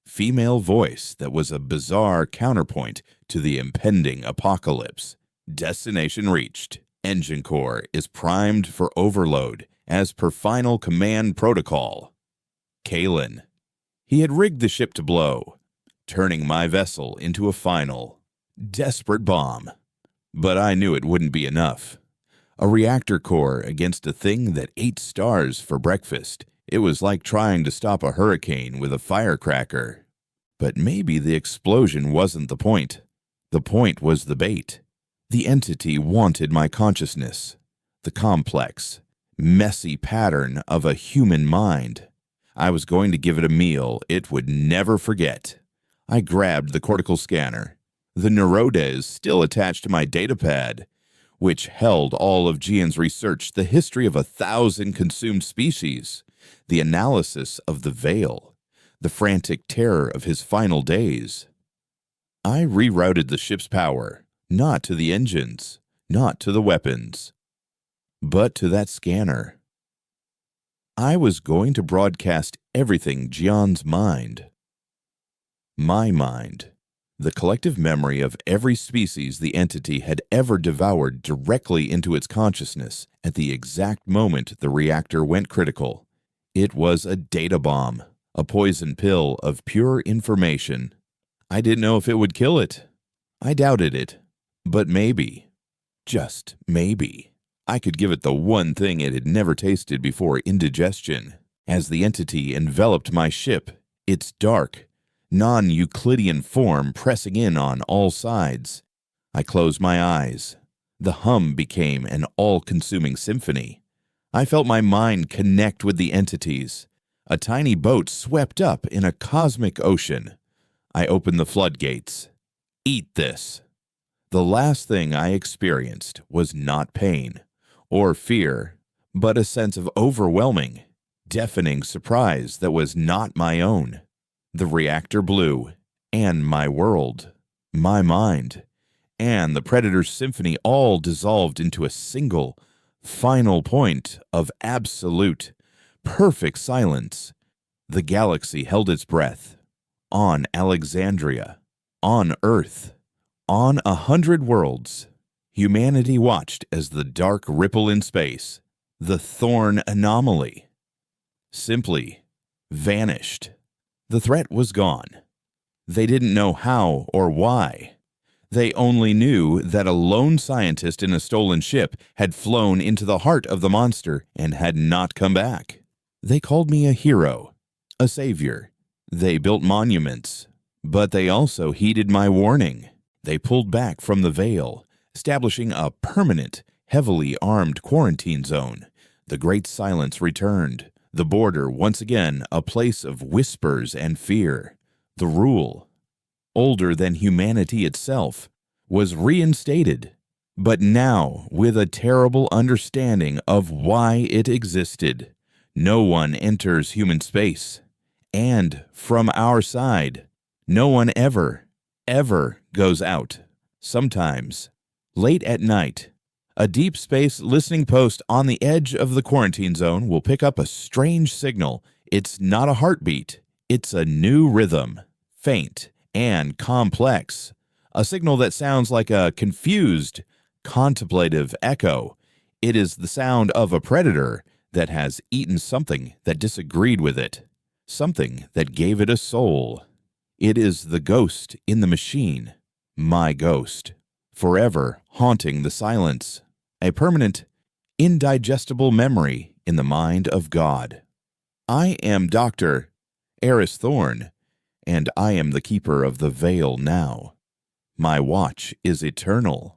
female voice that was a bizarre counterpoint to the impending apocalypse. Destination reached. Engine core is primed for overload as per final command protocol. Kalen. He had rigged the ship to blow, turning my vessel into a final, desperate bomb. But I knew it wouldn't be enough. A reactor core against a thing that ate stars for breakfast. It was like trying to stop a hurricane with a firecracker. But maybe the explosion wasn't the point. The point was the bait. The entity wanted my consciousness, the complex, messy pattern of a human mind. I was going to give it a meal it would never forget. I grabbed the cortical scanner, the neurodes still attached to my datapad, which held all of Jian's research, the history of 1,000 consumed species, the analysis of the veil, the frantic terror of his final days. I rerouted the ship's power, not to the engines, not to the weapons, but to that scanner. I was going to broadcast everything Jian's mind. My mind, the collective memory of every species the entity had ever devoured directly into its consciousness at the exact moment the reactor went critical. It was a data bomb, a poison pill of pure information. I didn't know if it would kill it. I doubted it. But maybe, just maybe, I could give it the one thing it had never tasted before indigestion. As the entity enveloped my ship, its dark, non-Euclidean form pressing in on all sides, I closed my eyes. The hum became an all-consuming symphony. I felt my mind connect with the entities. A tiny boat swept up in a cosmic ocean. I opened the floodgates. Eat this. The last thing I experienced was not pain or fear, but a sense of overwhelming, deafening surprise that was not my own. The reactor blew, and my world, my mind, and the Predator's symphony all dissolved into a single, final point of absolute, perfect silence. The galaxy held its breath. On Alexandria, on Earth, on 100 worlds, humanity watched as the dark ripple in space, the Thorn anomaly, simply vanished. The threat was gone. They didn't know how or why. They only knew that a lone scientist in a stolen ship had flown into the heart of the monster and had not come back. They called me a hero, a savior. They built monuments, but they also heeded my warning. They pulled back from the veil, establishing a permanent, heavily armed quarantine zone. The great silence returned. The border, once again, a place of whispers and fear. The rule, older than humanity itself, was reinstated, but now with a terrible understanding of why it existed. No one enters human space, and from our side, no one ever goes out. Sometimes, late at night, a deep space listening post on the edge of the quarantine zone will pick up a strange signal. It's not a heartbeat. It's a new rhythm, faint and complex. A signal that sounds like a confused, contemplative echo. It is the sound of a predator that has eaten something that disagreed with it, something that gave it a soul. It is the ghost in the machine, my ghost, forever haunting the silence, a permanent, indigestible memory in the mind of God. I am Dr. Eris Thorn, and I am the keeper of the veil now. My watch is eternal.